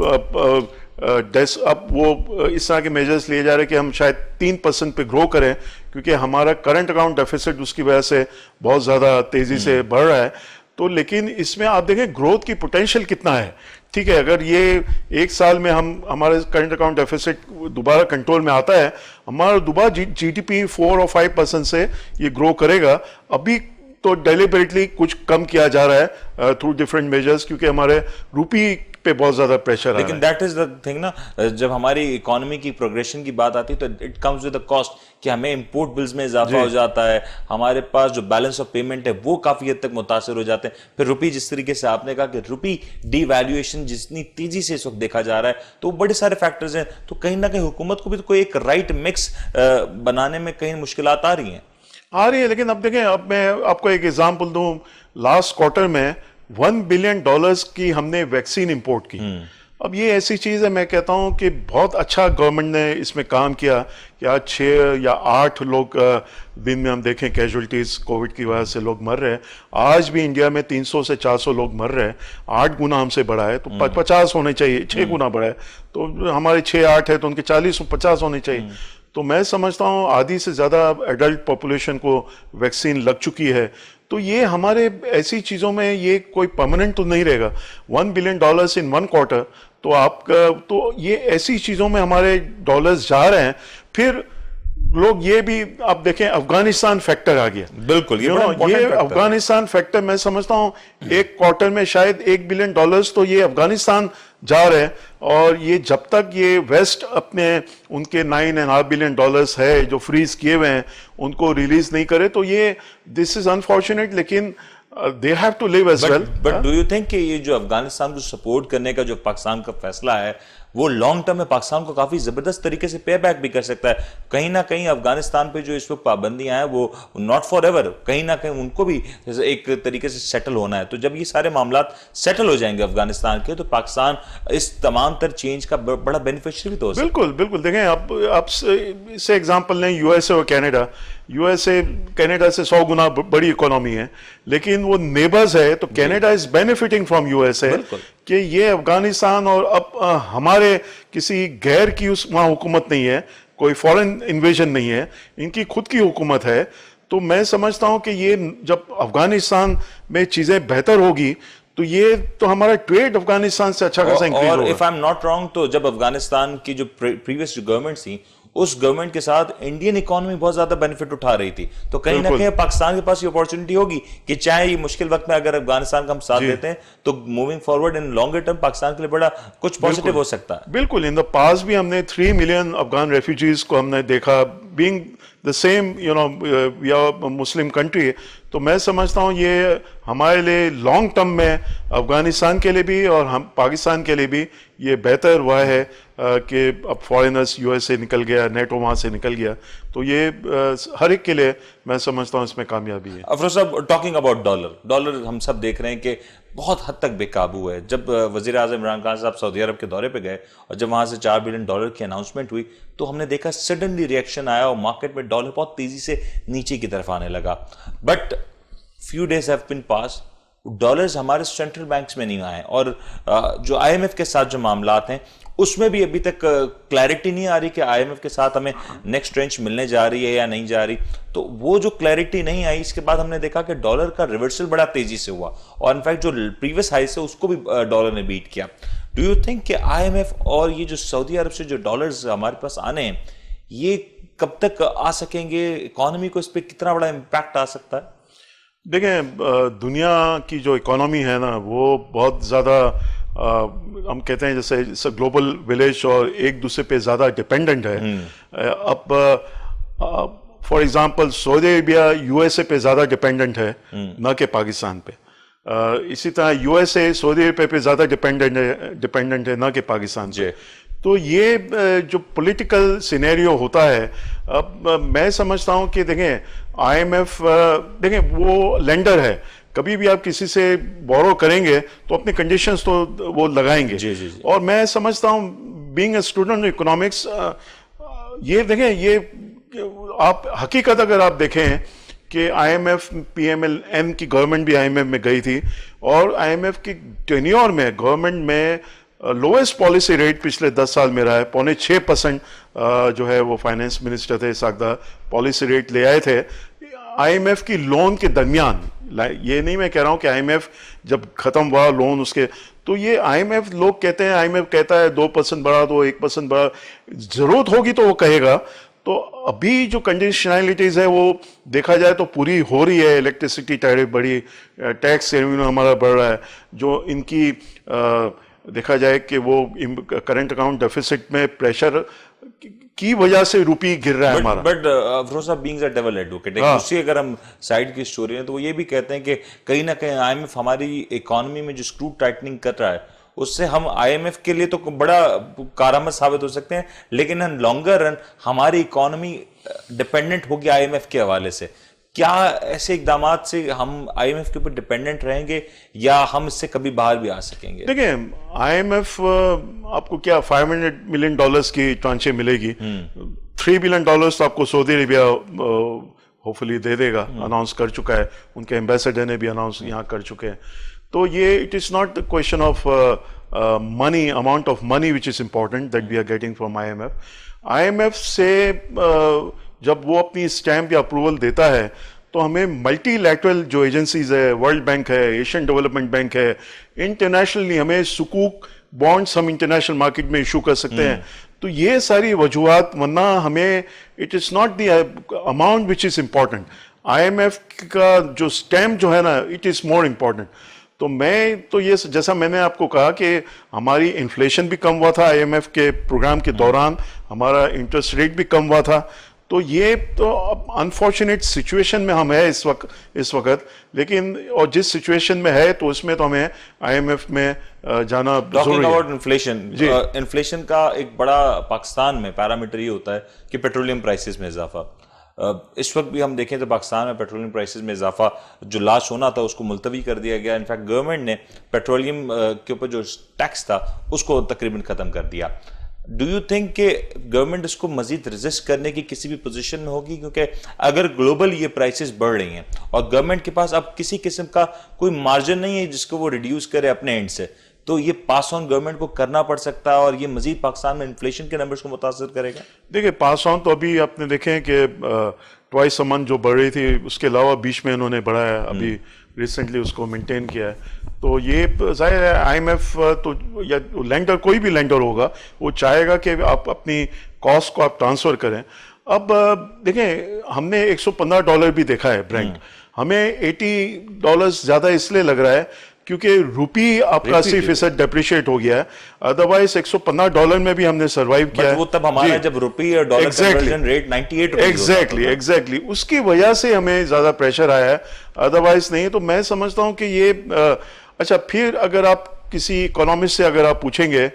B: अब वो इस तरह के मेजर्स लिए जा रहे हैं कि हम शायद 3% पे ग्रो करें, क्योंकि हमारा करंट अकाउंट डेफिसिट उसकी वजह से बहुत ज़्यादा तेज़ी से बढ़ रहा है। तो लेकिन इसमें आप देखें ग्रोथ की पोटेंशियल कितना है। ठीक है, अगर ये 1 साल में हमारे करंट अकाउंट डेफिसिट दोबारा कंट्रोल में आता है, हमारा दोबारा GDP 4 और 5% से ये ग्रो करेगा। अभी तो डेलिबरेटली कुछ कम किया जा रहा है थ्रू डिफरेंट मेजर्स, क्योंकि हमारे रूपी पे बहुत ज्यादा प्रेशर आ रहा है।
A: लेकिन दैट इज द थिंग ना, जब हमारी इकोनॉमी की प्रोग्रेशन की बात आती है तो it comes with the cost, कि हमें इंपोर्ट बिल्स में इजाफा हो जाता है, हमारे पास जो बैलेंस ऑफ पेमेंट है वो काफी हद तक मुतासर हो जाते हैं। फिर रुपी, जिस तरीके से आपने कहा कि रुपी डीवैल्यूएशन जितनी तेजी से इस वक्त देखा जा रहा है, तो बड़े सारे फैक्टर्स हैं। तो कहीं ना कहीं हुकूमत को भी तो कोई एक राइट मिक्स बनाने में कहीं मुश्किलात आ रही है।
B: लेकिन अब देखें, अब मैं आपको एक एग्जांपल दूं, लास्ट क्वार्टर में $1 बिलियन की हमने वैक्सीन इंपोर्ट की। अब ये ऐसी चीज है, मैं कहता हूं कि बहुत अच्छा गवर्नमेंट ने इसमें काम किया कि आज 6 या 8 लोग दिन में हम देखें कैजुअलिटीज कोविड की वजह से लोग मर रहे हैं। आज भी इंडिया में 300 से 400 लोग मर रहे हैं, 8 गुना हमसे बढ़ा है, तो 50 होने चाहिए, 6 गुना बढ़ा है, तो हमारे 6-8 है तो उनके 40-50 होने चाहिए। तो मैं समझता हूँ आधी से ज्यादा एडल्ट पॉपुलेशन को वैक्सीन लग चुकी है। तो ये हमारे ऐसी चीजों में ये कोई परमानेंट तो नहीं रहेगा। $1 बिलियन इन 1 क्वार्टर, तो आपका, तो ये ऐसी चीजों में हमारे डॉलर्स जा रहे हैं। फिर लोग ये भी आप देखें, अफगानिस्तान फैक्टर आ गया।
A: बिल्कुल, ये
B: You
A: बड़ा
B: know,
A: important
B: ये
A: factor है।
B: अफगानिस्तान फैक्टर मैं समझता हूं एक क्वार्टर में शायद $1 बिलियन तो ये अफगानिस्तान जा रहे हैं। और ये जब तक ये वेस्ट अपने उनके $9.5 बिलियन है जो फ्रीज किए हुए हैं उनको रिलीज नहीं करे, तो ये दिस इज अनफॉर्चुनेट, लेकिन they have to live as well.
A: But do you think कि ये जो अफगानिस्तान को सपोर्ट करने का जो पाकिस्तान का फैसला है वो लॉन्ग टर्म में पाकिस्तान को काफी जबरदस्त तरीके से पे बैक भी कर सकता है? कहीं ना कहीं अफगानिस्तान पे जो इस वक्त पाबंदियां हैं वो नॉट फॉर एवर, कहीं ना कहीं उनको भी एक तरीके से सेटल होना है। तो जब ये सारे मामला सेटल हो जाएंगे अफगानिस्तान के, तो पाकिस्तान इस तमाम तर चेंज का बड़ा बेनिफिशियरी भी तो हो सकता है।
B: बिल्कुल बिल्कुल, देखें आप से एग्जांपल लें यूएसए और कनाडा। यूएसए कनाडा से 100 गुना बड़ी इकोनॉमी है, लेकिन वो नेबर्स है, तो Canada is benefiting from USA कि ये अफगानिस्तान, और अब हमारे किसी गैर की उस वहाँ हुकूमत नहीं है, कोई फॉरेन इन्वेजन नहीं है, इनकी खुद की हुकूमत है। तो मैं समझता हूँ कि ये जब अफगानिस्तान में चीजें बेहतर होगी तो ये तो हमारा ट्रेड अफगानिस्तान से अच्छा खासा इंक्रीज
A: और
B: होगा।
A: If I am not wrong, तो जब अफगानिस्तान की जो प्रीवियस जो गवर्नमेंट थी, उस गवर्नमेंट के साथ इंडियन इकोनॉमी बहुत ज्यादा बेनिफिट उठा रही थी। तो कहीं ना कहीं पाकिस्तान के पास ये अपॉर्चुनिटी होगी कि चाहे ये मुश्किल वक्त में अगर अफगानिस्तान का हम साथ देते हैं, तो moving forward in longer term Pakistan के लिए बड़ा कुछ पॉजिटिव हो सकता है।
B: बिल्कुल, इन द पास भी हमने 3 मिलियन अफगान रेफ्यूजीज को हमने देखा, being the same we are Muslim country. तो मैं समझता हूँ ये हमारे लिए लॉन्ग टर्म में अफगानिस्तान के लिए भी और हम पाकिस्तान के लिए भी ये बेहतर हुआ है कि अब फॉरेनर्स यूएस से निकल गया, नेटो वहाँ से निकल गया, तो ये हर एक के लिए मैं समझता हूँ इसमें कामयाबी है।
A: अफरोज साहब, टॉकिंग अबाउट डॉलर हम सब देख रहे हैं कि बहुत हद तक बेकाबू है। जब वजीर आजम इमरान खान साहब सऊदी अरब के दौरे पे गए और जब वहां से $4 बिलियन की अनाउंसमेंट हुई, तो हमने देखा सडनली रिएक्शन आया और मार्केट में डॉलर बहुत तेजी से नीचे की तरफ आने लगा। But few days have been pass, dollars हमारे सेंट्रल बैंक्स में नहीं आए, और जो आईएमएफ के साथ जो मामलात हैं उसमें भी अभी तक क्लैरिटी नहीं आ रही कि आईएमएफ के साथ हमें नेक्स्ट ट्रेंच मिलने जा रही है या नहीं जा रही। तो वो जो क्लैरिटी नहीं आई, इसके बाद हमने देखा कि डॉलर का रिवर्सल बड़ा तेजी से हुआ, और इनफैक्ट जो प्रीवियस हाई से उसको भी डॉलर ने बीट किया। डू यू थिंक कि आईएमएफ और ये जो सऊदी अरब से जो डॉलर्स हमारे पास आने हैं, ये कब तक आ सकेंगे? इकोनॉमी को इस पर कितना बड़ा इम्पैक्ट आ सकता है?
B: देखें, दुनिया की जो इकोनॉमी है ना, वो बहुत ज़्यादा हम कहते हैं जैसे ग्लोबल विलेज और एक दूसरे पे ज़्यादा डिपेंडेंट है। अब for example Saudi Arabia USA पे ज़्यादा डिपेंडेंट है, ना कि पाकिस्तान पे। इसी तरह यूएसए सऊदी अरेबिया पे ज़्यादा डिपेंडेंट है, ना कि पाकिस्तान पे। तो ये जो पॉलिटिकल सिनेरियो होता है, अब मैं समझता हूँ कि देखें आईएमएफ देखें वो लेंडर है, कभी भी आप किसी से बोरो करेंगे तो अपने कंडीशंस तो वो लगाएंगे।
A: जी।
B: और मैं समझता हूँ बीइंग अ स्टूडेंट इकोनॉमिक्स, ये देखें, ये आप हकीकत अगर आप देखें कि आईएमएफ पीएमएल-एन की गवर्नमेंट भी आईएमएफ में गई थी, और आईएमएफ की टेन्योर में गवर्नमेंट में लोएस्ट पॉलिसी रेट पिछले 10 साल में रहा है। 5.6% जो है वो फाइनेंस मिनिस्टर थे सागदा, पॉलिसी रेट ले आए थे आईएमएफ की लोन के दरमियान। ये नहीं मैं कह रहा हूं कि आईएमएफ जब खत्म हुआ लोन उसके, तो ये आईएमएफ लोग कहते हैं, आईएमएफ कहता है 2% बढ़ा दो, 1% बढ़ा, जरूरत होगी तो वो कहेगा। तो अभी जो कंडीशनैलिटीज है वो देखा जाए तो पूरी हो रही है। इलेक्ट्रिसिटी टैरिफ बढ़ी, टैक्स रेवेन्यू हमारा बढ़ रहा है, जो इनकी देखा जाए कि वो करंट अकाउंट डेफिसिट में प्रेशर की वजह से रुपी गिर रहा है हमारा।
A: बट अफरोज साहब, बीइंग अ डेविल एडवोकेट, दूसरी अगर हम साइड की स्टोरी है तो वो ये भी कहते हैं कि कहीं ना कहीं आईएमएफ हमारी इकोनॉमी में जो स्क्रू टाइटनिंग कर रहा है, उससे हम आईएमएफ के लिए तो बड़ा कारआमद साबित हो सकते हैं, लेकिन इन लॉन्गर रन हमारी इकोनॉमी डिपेंडेंट होगी आईएमएफ के हवाले से। क्या ऐसे इकदाम से हम आईएमएफ के ऊपर डिपेंडेंट रहेंगे या हम इससे कभी बाहर भी आ सकेंगे?
B: देखिए, आईएमएफ आपको क्या $500 मिलियन की ट्रांचे मिलेगी। $3 बिलियन तो आपको सऊदी अरेबिया होपफुली दे देगा, अनाउंस कर चुका है, उनके एम्बेसडर ने भी अनाउंस यहाँ कर चुके हैं। तो ये it is not the question of money, amount of money which is important that we are getting from IMF. IMF से जब वो अपनी स्टैंप या अप्रूवल देता है तो हमें मल्टीलैटरल जो एजेंसीज है, वर्ल्ड बैंक है, एशियन डेवलपमेंट बैंक है, इंटरनेशनली हमें सुकूक बॉन्ड्स हम इंटरनेशनल मार्केट में इशू कर सकते हैं। तो ये सारी वजूहत, वरना हमें it is not the amount which is important, IMF का जो स्टैम्प जो है ना, इट इज मोर इम्पॉर्टेंट। तो मैं तो ये, जैसा मैंने आपको कहा कि हमारी इन्फ्लेशन भी कम हुआ था IMF के प्रोग्राम के दौरान, हमारा इंटरेस्ट रेट भी कम हुआ था। तो ये तो अनफॉर्चुनेट सिचुएशन में हम है इस वक्त, लेकिन और जिस सिचुएशन में है तो उसमें तो हमें IMF में जाना जरूरी है।
A: अबाउट इन्फ्लेशन, इन्फ्लेशन का एक बड़ा पाकिस्तान में पैरामीटर ये होता है कि पेट्रोलियम प्राइसेस में इजाफा। इस वक्त भी हम देखें तो पाकिस्तान में पेट्रोलियम प्राइसेस में इजाफा जो लास्ट होना था उसको मुलतवी कर दिया गया। इनफैक्ट गवर्नमेंट ने पेट्रोलियम के ऊपर जो टैक्स था उसको तकरीबन खत्म कर दिया। डू यू थिंक कि गवर्नमेंट इसको मजीद रेजिस्ट करने की किसी भी पोजीशन में होगी? क्योंकि अगर ग्लोबल ये प्राइसेस बढ़ रही हैं और गवर्नमेंट के पास अब किसी किस्म का कोई मार्जिन नहीं है जिसको वो रिड्यूस करे अपने एंड से, तो ये पास ऑन गवर्नमेंट को करना पड़ सकता है और ये मजीद पाकिस्तान में इन्फ्लेशन के नंबर्स को मुतासर करेगा।
B: देखिए, पास ऑन तो अभी आपने देखे कि ट्वाइस अ मंथ जो बढ़ रही थी, उसके अलावा बीच में इन्होंने बढ़ाया, अभी रिसेंटली उसको मेंटेन किया है। तो ये जाहिर है IMF तो या लेंडर, कोई भी लेंडर होगा, वो चाहेगा कि आप अपनी कॉस्ट को आप ट्रांसफर करें। अब देखें, हमने $115 भी देखा है ब्रेंट, हमें $80 ज्यादा इसलिए लग रहा है क्योंकि रुपी आपका 80% डेप्रिशिएट हो गया है। अदरवाइज $115 में भी हमने सर्वाइव किया है।
A: वो तब हमारा जब रुपी और डॉलर कन्वर्जन रेट 98 रुपए
B: एग्जैक्टली उसकी वजह से हमें ज्यादा प्रेशर आया है, अदरवाइज नहीं। तो मैं समझता हूं कि ये अच्छा, फिर अगर आप किसी इकोनॉमिस्ट से अगर आप पूछेंगे,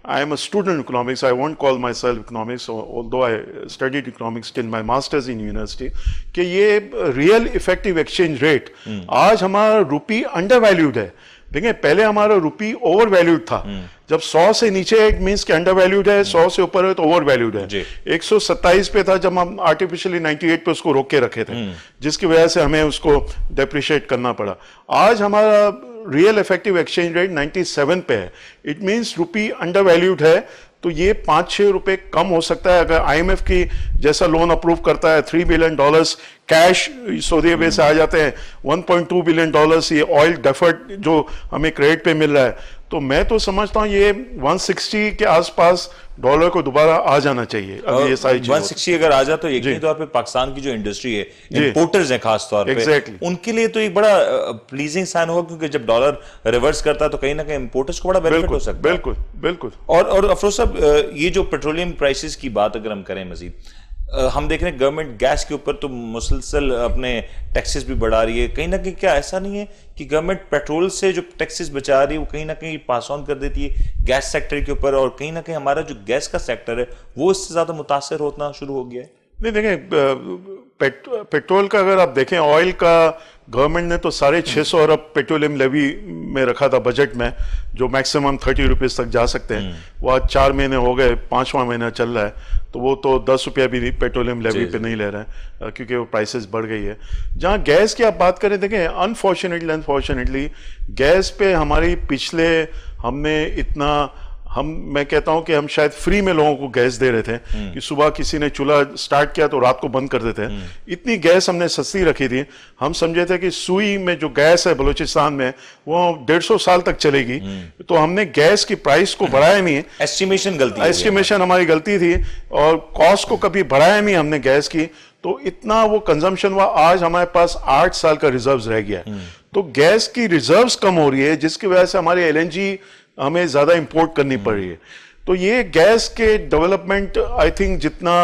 B: I am a student in economics. I won't call myself economics, although I studied economics till my masters in university. कि ये रियल इफेक्टिव एक्सचेंज रेट, आज हमारा रुपी अंडर वैल्यूड है। देखिए, पहले हमारा रुपी ओवर वैल्यूड था। जब 100 से नीचे इट मीन्स कि अंडर वैल्यूड है, 100 से ऊपर है तो ओवर वैल्यूड है। 127 पे था जब हम आर्टिफिशियली 98 पे उसको रोक के रखे थे, जिसकी वजह से हमें उसको डेप्रिशिएट करना पड़ा। आज हमारा रियल इफेक्टिव एक्सचेंज रेट 97 पे है। It means rupee under valued है। तो ये 5-6 रुपए कम हो सकता है अगर IMF की जैसा लोन अप्रूव करता है। $3 बिलियन कैश सऊदी अरब से आ जाते हैं, $1.2 बिलियन ये ऑयल डेफर्ड जो हमें क्रेडिट पे मिल रहा है। तो मैं तो समझता हूँ ये 160 के आसपास डॉलर को दोबारा आ जाना चाहिए। अभी ये सारी
A: 160 अगर आ जाए तो यकीनी तौर पे पाकिस्तान की जो इंडस्ट्री है, इंपोर्टर्स हैं खास तौर पे, उनके लिए तो एक बड़ा प्लीजिंग साइन होगा, क्योंकि जब डॉलर रिवर्स करता है तो कहीं ना कहीं इंपोर्टर्स को बड़ा बेनिफिट हो सकता है।
B: बिल्कुल बिल्कुल।
A: और अफरोज साहब, ये जो पेट्रोलियम प्राइसेस की बात अगर हम करें मजीद, हम देख रहे हैं गवर्नमेंट गैस के ऊपर तो मुसलसल अपने टैक्सेस भी बढ़ा रही है। कहीं ना कहीं क्या ऐसा नहीं है कि गवर्नमेंट पेट्रोल से जो टैक्सेस बचा रही है वो कहीं ना कहीं पास ऑन कर देती है गैस सेक्टर के ऊपर, और कहीं ना कहीं हमारा जो गैस का सेक्टर है वो इससे ज्यादा मुतासर होना शुरू हो गया है?
B: नहीं, देखें, पेट्रोल का अगर आप देखें, ऑयल का गवर्नमेंट ने तो 650 अरब पेट्रोलियम लेवी में रखा था बजट में, जो मैक्सिमम 30 रुपीज तक जा सकते हैं। वो आज 4 महीने हो गए, 5वां महीना चल रहा है, तो वो तो 10 रुपया भी पेट्रोलियम लेवी पे नहीं ले रहे हैं, क्योंकि वो प्राइसेस बढ़ गई है। जहाँ गैस की आप बात करें, देखें, अनफॉर्चुनेटली गैस पे हमारी पिछले हमने इतना मैं कहता हूं कि हम शायद फ्री में लोगों को गैस दे रहे थे कि सुबह किसी ने चूल्हा स्टार्ट किया तो रात को बंद कर देते हैं। इतनी गैस हमने सस्ती रखी थी, हम समझे थे कि सुई में जो गैस है बलूचिस्तान में वो 150 साल तक चलेगी, तो हमने गैस की प्राइस को बढ़ाया नहीं। एस्टिमेशन हमारी गलती थी, और कॉस्ट को कभी बढ़ाया नहीं हमने गैस की, तो इतना वो कंजम्पशन हुआ। आज हमारे पास 8 साल का रिजर्व रह गया है, तो गैस की रिजर्व्स कम हो रही है, जिसकी वजह से हमारी LNG हमें ज्यादा इंपोर्ट करनी पड़ रही है। तो ये गैस के डेवलपमेंट, आई थिंक जितना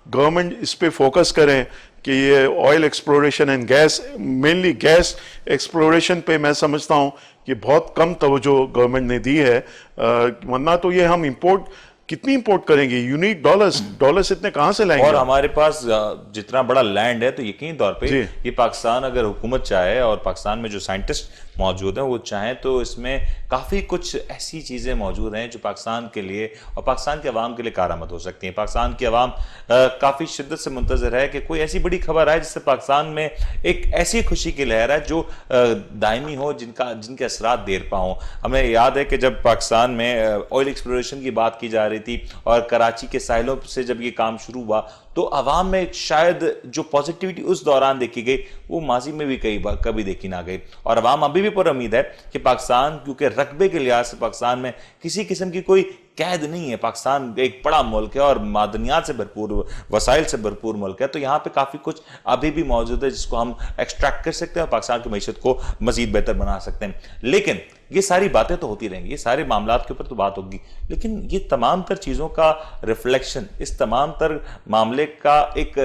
B: गवर्नमेंट इस पे फोकस करें कि ये oil exploration and gas, mainly gas exploration पे मैं समझता हूं कि बहुत कम तवज्जो गवर्नमेंट ने दी है। वरना तो ये हम इंपोर्ट कितनी इंपोर्ट करेंगे, यूनिट डॉलर्स इतने कहां से लाएंगे?
A: और हमारे पास जितना बड़ा लैंड है, तो यकीनी तौर पे ये पाकिस्तान अगर हुकूमत चाहे और पाकिस्तान में जो साइंटिस्ट मौजूद हैं वो चाहें तो इसमें काफ़ी कुछ ऐसी चीज़ें मौजूद हैं जो पाकिस्तान के लिए और पाकिस्तान के अवाम के लिए कारआमद हो सकती हैं। पाकिस्तान की अवाम काफ़ी शिद्दत से मुंतज़र है कि कोई ऐसी बड़ी खबर आए जिससे पाकिस्तान में एक ऐसी खुशी की लहर है जो दायमी हो, जिनके असरात देर पा हों। हमें याद है कि जब पाकिस्तान में ऑयल एक्सप्लोरेशन की बात की जा रही थी और कराची के साहिलों से जब ये काम शुरू हुआ तो अवाम में शायद जो पॉजिटिविटी उस दौरान देखी गई वो माजी में भी कई बार कभी देखी ना गई। और अवाम अभी भी पर उम्मीद है कि पाकिस्तान, क्योंकि रकबे के लिहाज से पाकिस्तान में किसी किस्म की कोई कैद नहीं है, पाकिस्तान एक बड़ा मुल्क है और मादनियात से भरपूर, वसाइल से भरपूर मुल्क है, तो यहाँ पे काफ़ी कुछ अभी भी मौजूद है जिसको हम एक्सट्रैक्ट कर सकते हैं और पाकिस्तान की मीशत को मजीद बेहतर बना सकते हैं। लेकिन ये सारी बातें तो होती रहेंगी, ये सारे मामलात के ऊपर तो बात होगी, लेकिन ये तमाम तर चीज़ों का रिफ्लेक्शन, इस तमाम तर मामले का एक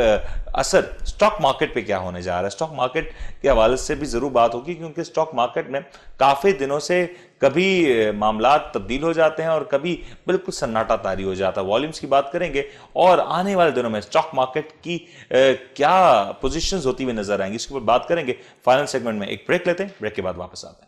A: असर स्टॉक मार्केट पे क्या होने जा रहा है, स्टॉक मार्केट के हवाले से भी ज़रूर बात होगी, क्योंकि स्टॉक मार्केट में काफ़ी दिनों से कभी मामलात तब्दील हो जाते हैं और कभी बिल्कुल सन्नाटा तारी हो जाता है। वॉल्यूम्स की बात करेंगे और आने वाले दिनों में स्टॉक मार्केट की क्या पोजीशंस होती हुई नजर आएंगी, इसके ऊपर बात करेंगे। फाइनल सेगमेंट में एक ब्रेक लेते हैं, ब्रेक के बाद वापस आते हैं।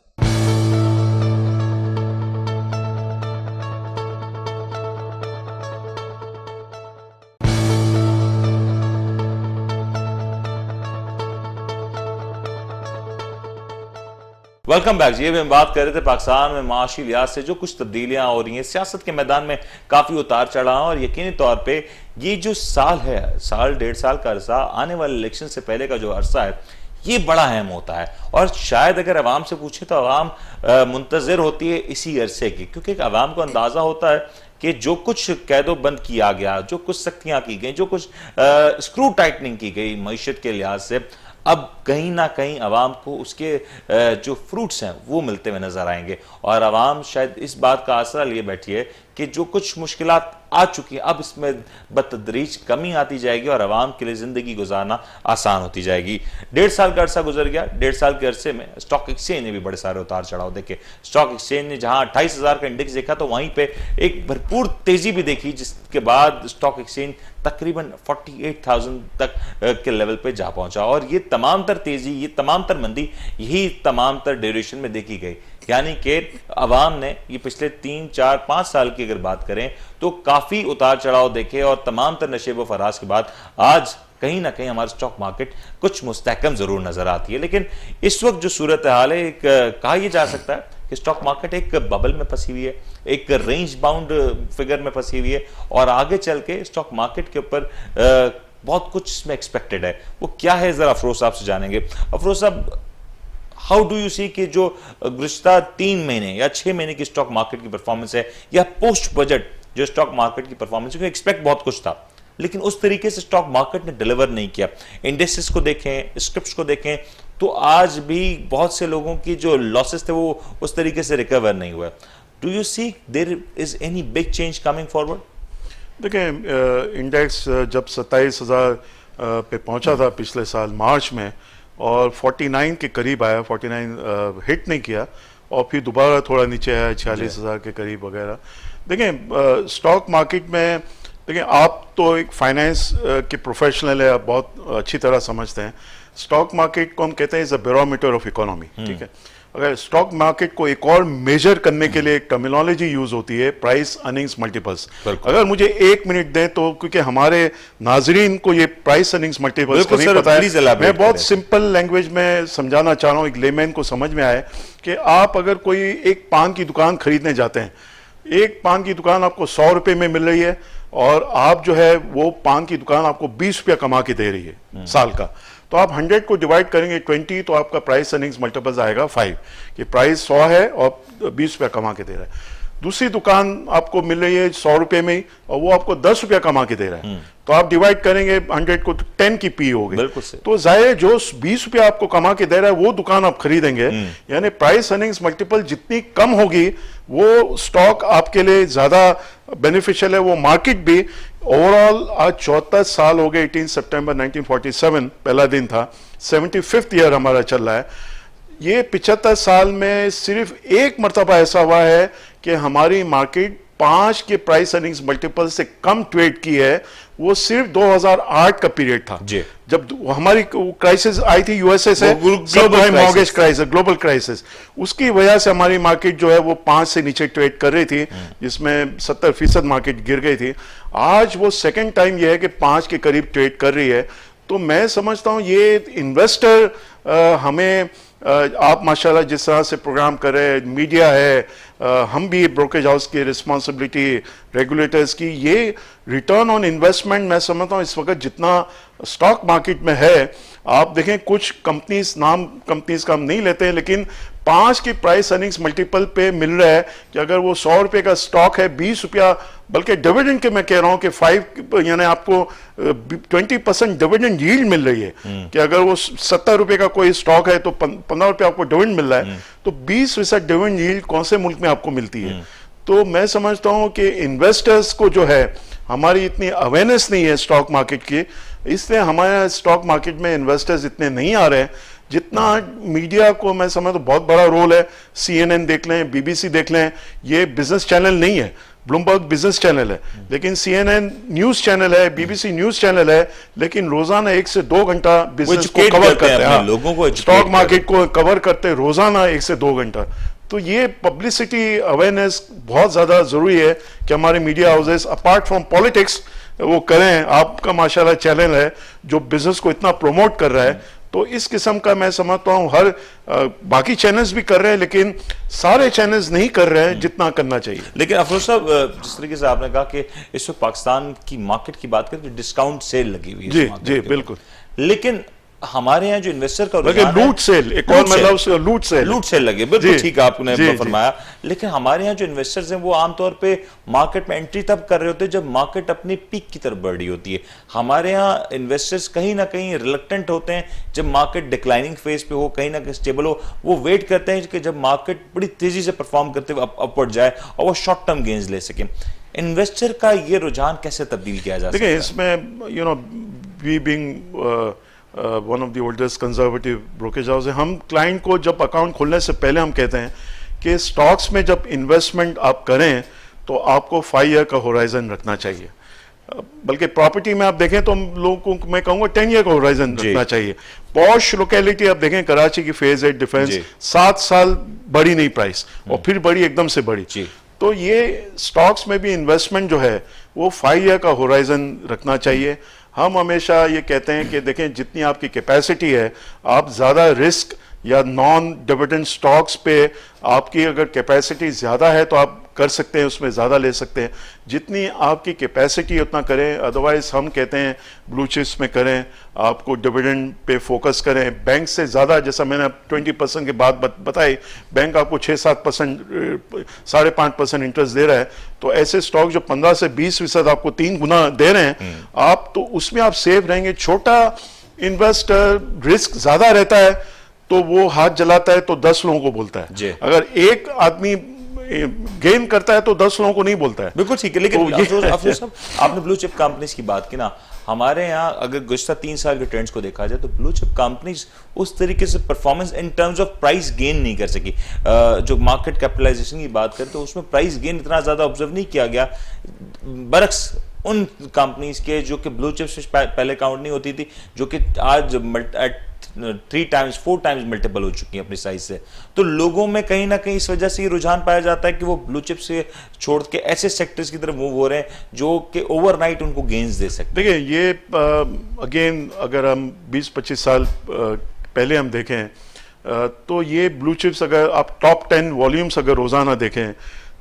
A: वेलकम बैक जी। हम बात कर रहे थे पाकिस्तान में माशी लिहाज से जो कुछ तब्दीलियां हो रही हैं, सियासत के मैदान में काफ़ी उतार चढ़ाव, और यकीनी तौर पे ये जो साल है, साल डेढ़ साल का अरसा, आने वाले इलेक्शन से पहले का जो अरसा है, ये बड़ा अहम होता है। और शायद अगर अवाम से पूछे तो अवाम मुंतज़िर होती है इसी अरसे की, क्योंकि अवाम को अंदाज़ा होता है कि जो कुछ कैदोबंद किया गया, जो कुछ सख्तियाँ की गई, जो कुछ स्क्रू टाइटनिंग की गई मईशत के लिहाज से, अब कहीं ना कहीं अवाम को उसके जो फ्रूट्स हैं वो मिलते हुए नजर आएंगे। और अवाम शायद इस बात का आसरा लिए बैठी है कि जो कुछ मुश्किलात आ चुकी है अब इसमें बतदरीज कमी आती जाएगी और अवाम के लिए जिंदगी गुजारना आसान होती जाएगी। डेढ़ साल का अरसा गुजर गया, डेढ़ साल के अरसे में स्टॉक एक्सचेंज ने भी बड़े सारे उतार चढ़ाव देखे। स्टॉक एक्सचेंज ने जहां 28,000 का इंडेक्स देखा तो वहीं पे एक भरपूर तेजी भी देखी, जिसके बाद स्टॉक एक्सचेंज तकरीबन 48,000 तक के लेवल पे जा पहुंचा। और ये तमाम तर तेजी, ये तमाम तर मंदी, यही तमाम तर ड्यूरेशन में देखी गई। यानी कि अवाम ने ये पिछले 3, 4, 5 साल की अगर बात करें तो काफी उतार चढ़ाव देखे और तमाम तर नशेब फराज के बाद आज कहीं ना कहीं हमारा स्टॉक मार्केट कुछ मुस्तहकम जरूर नजर आती है। लेकिन इस वक्त जो सूरत हाल है, एक कहा यह जा सकता है कि स्टॉक मार्केट एक बबल में फंसी हुई है, एक रेंज बाउंड फिगर में फंसी हुई है, और आगे चल के स्टॉक मार्केट के ऊपर बहुत कुछ इसमें एक्सपेक्टेड है। वो क्या है, जरा अफरोज साहब से जानेंगे। अफरोज साहब, हाउ डू यू सी कि जो गुज़िश्ता 3 महीने या 6 महीने की स्टॉक मार्केट की परफॉर्मेंस है, या पोस्ट बजट जो स्टॉक मार्केट की परफॉर्मेंस है, एक्सपेक्ट बहुत कुछ था लेकिन उस तरीके से स्टॉक मार्केट ने डिलीवर नहीं किया। इंडेक्सेस को देखें, स्क्रिप्ट्स को देखें तो आज भी बहुत से लोगों की जो लॉसेस थे वो उस तरीके से रिकवर नहीं हुआ। Do you see there is any big change coming forward?
B: देखें, इंडेक्स जब 27,000 पे पहुंचा था पिछले साल मार्च में और 49 के करीब आया, 49 हिट नहीं किया और फिर दोबारा थोड़ा नीचे आया 46,000 के करीब वगैरह। देखें, स्टॉक मार्केट में देखिए, आप तो एक फाइनेंस के प्रोफेशनल है, आप बहुत अच्छी तरह समझते हैं। स्टॉक मार्केट को हम कहते हैं is a barometer of economy, ठीक है। अगर स्टॉक मार्केट को एक और मेजर करने के लिए एक टर्मिनोलॉजी यूज होती है, प्राइस अर्निंग्स मल्टीपल्स। अगर मुझे 1 मिनट दें तो, क्योंकि हमारे नाजरीन को ये प्राइस अर्निंग्स मल्टीपल्स को नहीं पता है, मैं बहुत सिंपल लैंग्वेज में समझाना चाह रहा हूँ, एक लेमैन को समझ में आए कि आप अगर कोई एक पान की दुकान खरीदने जाते हैं, एक पान की दुकान आपको 100 रुपए में मिल रही है और आप जो है वो पान की दुकान आपको 20 रुपया कमा के दे रही है साल का, तो आप 100 को डिवाइड करेंगे 20 तो आपका प्राइस अर्निंग्स मल्टीपल्स आएगा 5, कि प्राइस 100 है और 20 रुपया कमा के दे रहा है। दूसरी दुकान आपको मिल रही है 100 रुपये में और वो आपको 10 रुपया कमा के दे रहा है, तो आप डिवाइड करेंगे 100 को तो 10 की पी हो गई। तो जाहिर जो 20 रुपया आपको कमा के दे रहा है वो दुकान आप खरीदेंगे। यानी प्राइस अर्निंग्स मल्टीपल जितनी कम होगी वो स्टॉक आपके लिए ज्यादा बेनिफिशियल है। वो मार्केट भी ओवरऑल आज 74 साल हो गए, 18 सितंबर 1947 पहला दिन था, 75th ईयर हमारा चल रहा है। ये 75 साल में सिर्फ एक मर्तबा ऐसा हुआ है कि हमारी मार्केट 5 के प्राइस अर्निंग्स मल्टीपल से कम ट्रेड की है। वो सिर्फ 2008 का पीरियड था जब हमारी क्राइसिस आई थी यूएसए से, मॉर्गेज क्राइसिस, ग्लोबल क्राइसिस। उसकी वजह से हमारी मार्केट जो है वो 5 से नीचे ट्रेड कर रही थी, जिसमें 70% मार्केट गिर गई थी। आज वो सेकेंड टाइम ये है कि 5 के करीब ट्रेड कर रही है। तो मैं समझता हूं ये इन्वेस्टर हमें आप माशाल्लाह जिस तरह से प्रोग्राम कर रहे हैं, मीडिया है, हम भी ब्रोकरेज हाउस की रिस्पॉन्सिबिलिटी, रेगुलेटर्स की, ये रिटर्न ऑन इन्वेस्टमेंट मैं समझता हूं इस वक्त जितना स्टॉक मार्केट में है, आप देखें कुछ कंपनीज का हम नहीं लेते हैं, लेकिन 5 की प्राइस अर्निंग्स मल्टीपल पे मिल रहा है कि अगर वो 100 रुपए का स्टॉक है, 20 रुपया, बल्कि डिविडेंड के मैं कह रहा हूं कि 5 यानी आपको 20% डिविडेंड यील्ड मिल रही है कि अगर वो 70 रुपए का कोई स्टॉक है तो 15 रुपए आपको डिविडेंड मिल रहा है, तो 20% डिविडेंड यील्ड कौन से मुल्क में आपको मिलती है? तो मैं समझता हूं कि इन्वेस्टर्स को जो है, हमारी इतनी अवेयरनेस नहीं है स्टॉक मार्केट की, इसलिए हमारे स्टॉक मार्केट में इन्वेस्टर्स इतने नहीं आ रहे हैं जितना मीडिया को मैं समझता हूं बहुत बड़ा रोल है। CNN देख लें, BBC देख लें, ये बिजनेस चैनल नहीं है, ब्लूमबर्ग बिजनेस चैनल है, लेकिन CNN न्यूज चैनल है, BBC न्यूज चैनल है, लेकिन रोजाना 1 से 2 घंटा बिजनेस को कवर करते हैं,
A: लोगों को
B: स्टॉक मार्केट को कवर करते हैं रोजाना 1 से 2 घंटा। तो ये पब्लिसिटी अवेयरनेस बहुत ज्यादा जरूरी है कि हमारे media houses apart from politics वो करें। आपका माशाल्लाह चैनल है जो बिजनेस को इतना प्रमोट कर रहा है, तो इस किस्म का मैं समझता हूं हर बाकी चैनल्स भी कर रहे हैं, लेकिन सारे चैनल्स नहीं कर रहे हैं जितना करना चाहिए।
A: लेकिन अफरोज साहब, जिस तरीके से आपने कहा कि इस वक्त पाकिस्तान की मार्केट की बात करें तो डिस्काउंट सेल लगी हुई है,
B: जी जी बिल्कुल,
A: लेकिन हमारे यहाँ जो इन्वेस्टर का
B: लूट सेल, एक और मतलब लूट सेल
A: लगे, बिल्कुल ठीक आपने फरमाया। लेकिन हमारे यहाँ जो इन्वेस्टर्स हैं वो आमतौर पे मार्केट में एंट्री तब कर रहे होते हैं जब मार्केट अपनी पीक की तरफ बढ़ रही होती है। हमारे यहाँ इन्वेस्टर्स कहीं ना कहीं रिलक्टेंट होते हैं जब मार्केट डिक्लाइनिंग फेज पे हो, कहीं ना कहीं स्टेबल हो, वो वेट करते हैं कि जब मार्केट बड़ी तेजी से परफॉर्म करते हुए अपवर्ड जाए और वो शॉर्ट टर्म गेन्स ले सके। इन्वेस्टर का ये रुझान कैसे तब्दील किया जा सकता है?
B: देखिए, इसमें we being one of the oldest conservative brokerage house है, हम क्लाइंट को जब अकाउंट खोलने से पहले हम कहते हैं कि स्टॉक्स में जब इन्वेस्टमेंट आप करें तो आपको 5 ईयर का होराइजन रखना चाहिए, बल्कि प्रॉपर्टी में आप देखें तो हम लोगों को मैं कहूंगा 10 ईयर का होराइजन रखना चाहिए। पॉश लोकेलिटी आप देखें, कराची की फेज 8 डिफेंस 7 साल बढ़ी नहीं प्राइस और फिर बढ़ी एकदम से बढ़ी। तो ये स्टॉक्स में भी इन्वेस्टमेंट जो है वो 5 ईयर का होराइजन रखना चाहिए। हम हमेशा ये कहते हैं कि देखें जितनी आपकी कैपेसिटी है, आप ज़्यादा रिस्क या नॉन डिविडेंड स्टॉक्स पे आपकी अगर कैपेसिटी ज़्यादा है तो आप कर सकते हैं, उसमें ज़्यादा ले सकते हैं, जितनी आपकी कैपेसिटी उतना करें। अदरवाइज हम कहते हैं ब्लू चिप्स में करें, आपको डिविडेंड पे फोकस करें, बैंक से ज़्यादा, जैसा मैंने 20% की बात बताई, बैंक आपको 6-7%, 5.5% इंटरेस्ट दे रहा है, तो ऐसे स्टॉक जो 15 से 20% आपको 3 गुना दे रहे हैं आप, तो उसमें आप सेफ रहेंगे। छोटा इन्वेस्टर रिस्क ज़्यादा रहता है तो वो हाथ जलाता है तो 10 लोगों को बोलता है, अगर एक आदमी गेन करता है तो 10 लोगों को नहीं बोलता है।
A: बिल्कुल ठीक है, लेकिन अफरोज साहब, आपने ब्लू चिप कंपनीज की बात की ना, हमारे यहाँ अगर गुज़श्ता 3 साल के ट्रेंड्स को देखा जाए तो ब्लू चिप कंपनीज उस तरीके से performance in terms of price gain नहीं कर सकी। जो मार्केट कैपिटलाइजेशन की बात करें तो उसमें प्राइस गेन इतना ज्यादा ऑब्जर्व नहीं किया गया, बरक्स उन कंपनीज के जो कि ब्लू चिप्स पहले काउंट नहीं होती थी, जो कि आज 3 टाइम्स 4 टाइम्स मल्टीपल हो चुकी है अपनी साइज से। तो लोगों में कहीं ना कहीं इस वजह से ये रुझान पाया जाता है कि वो ब्लू चिप से छोड़ के ऐसे सेक्टर्स की तरफ मूव हो रहे हैं जो कि ओवरनाइट उनको गेन्स दे सकते हैं।
B: देखिए, ये अगेन अगर हम 20-25 साल पहले हम देखें तो ये ब्लू चिप्स, अगर आप टॉप 10 वॉल्यूम्स अगर रोजाना देखें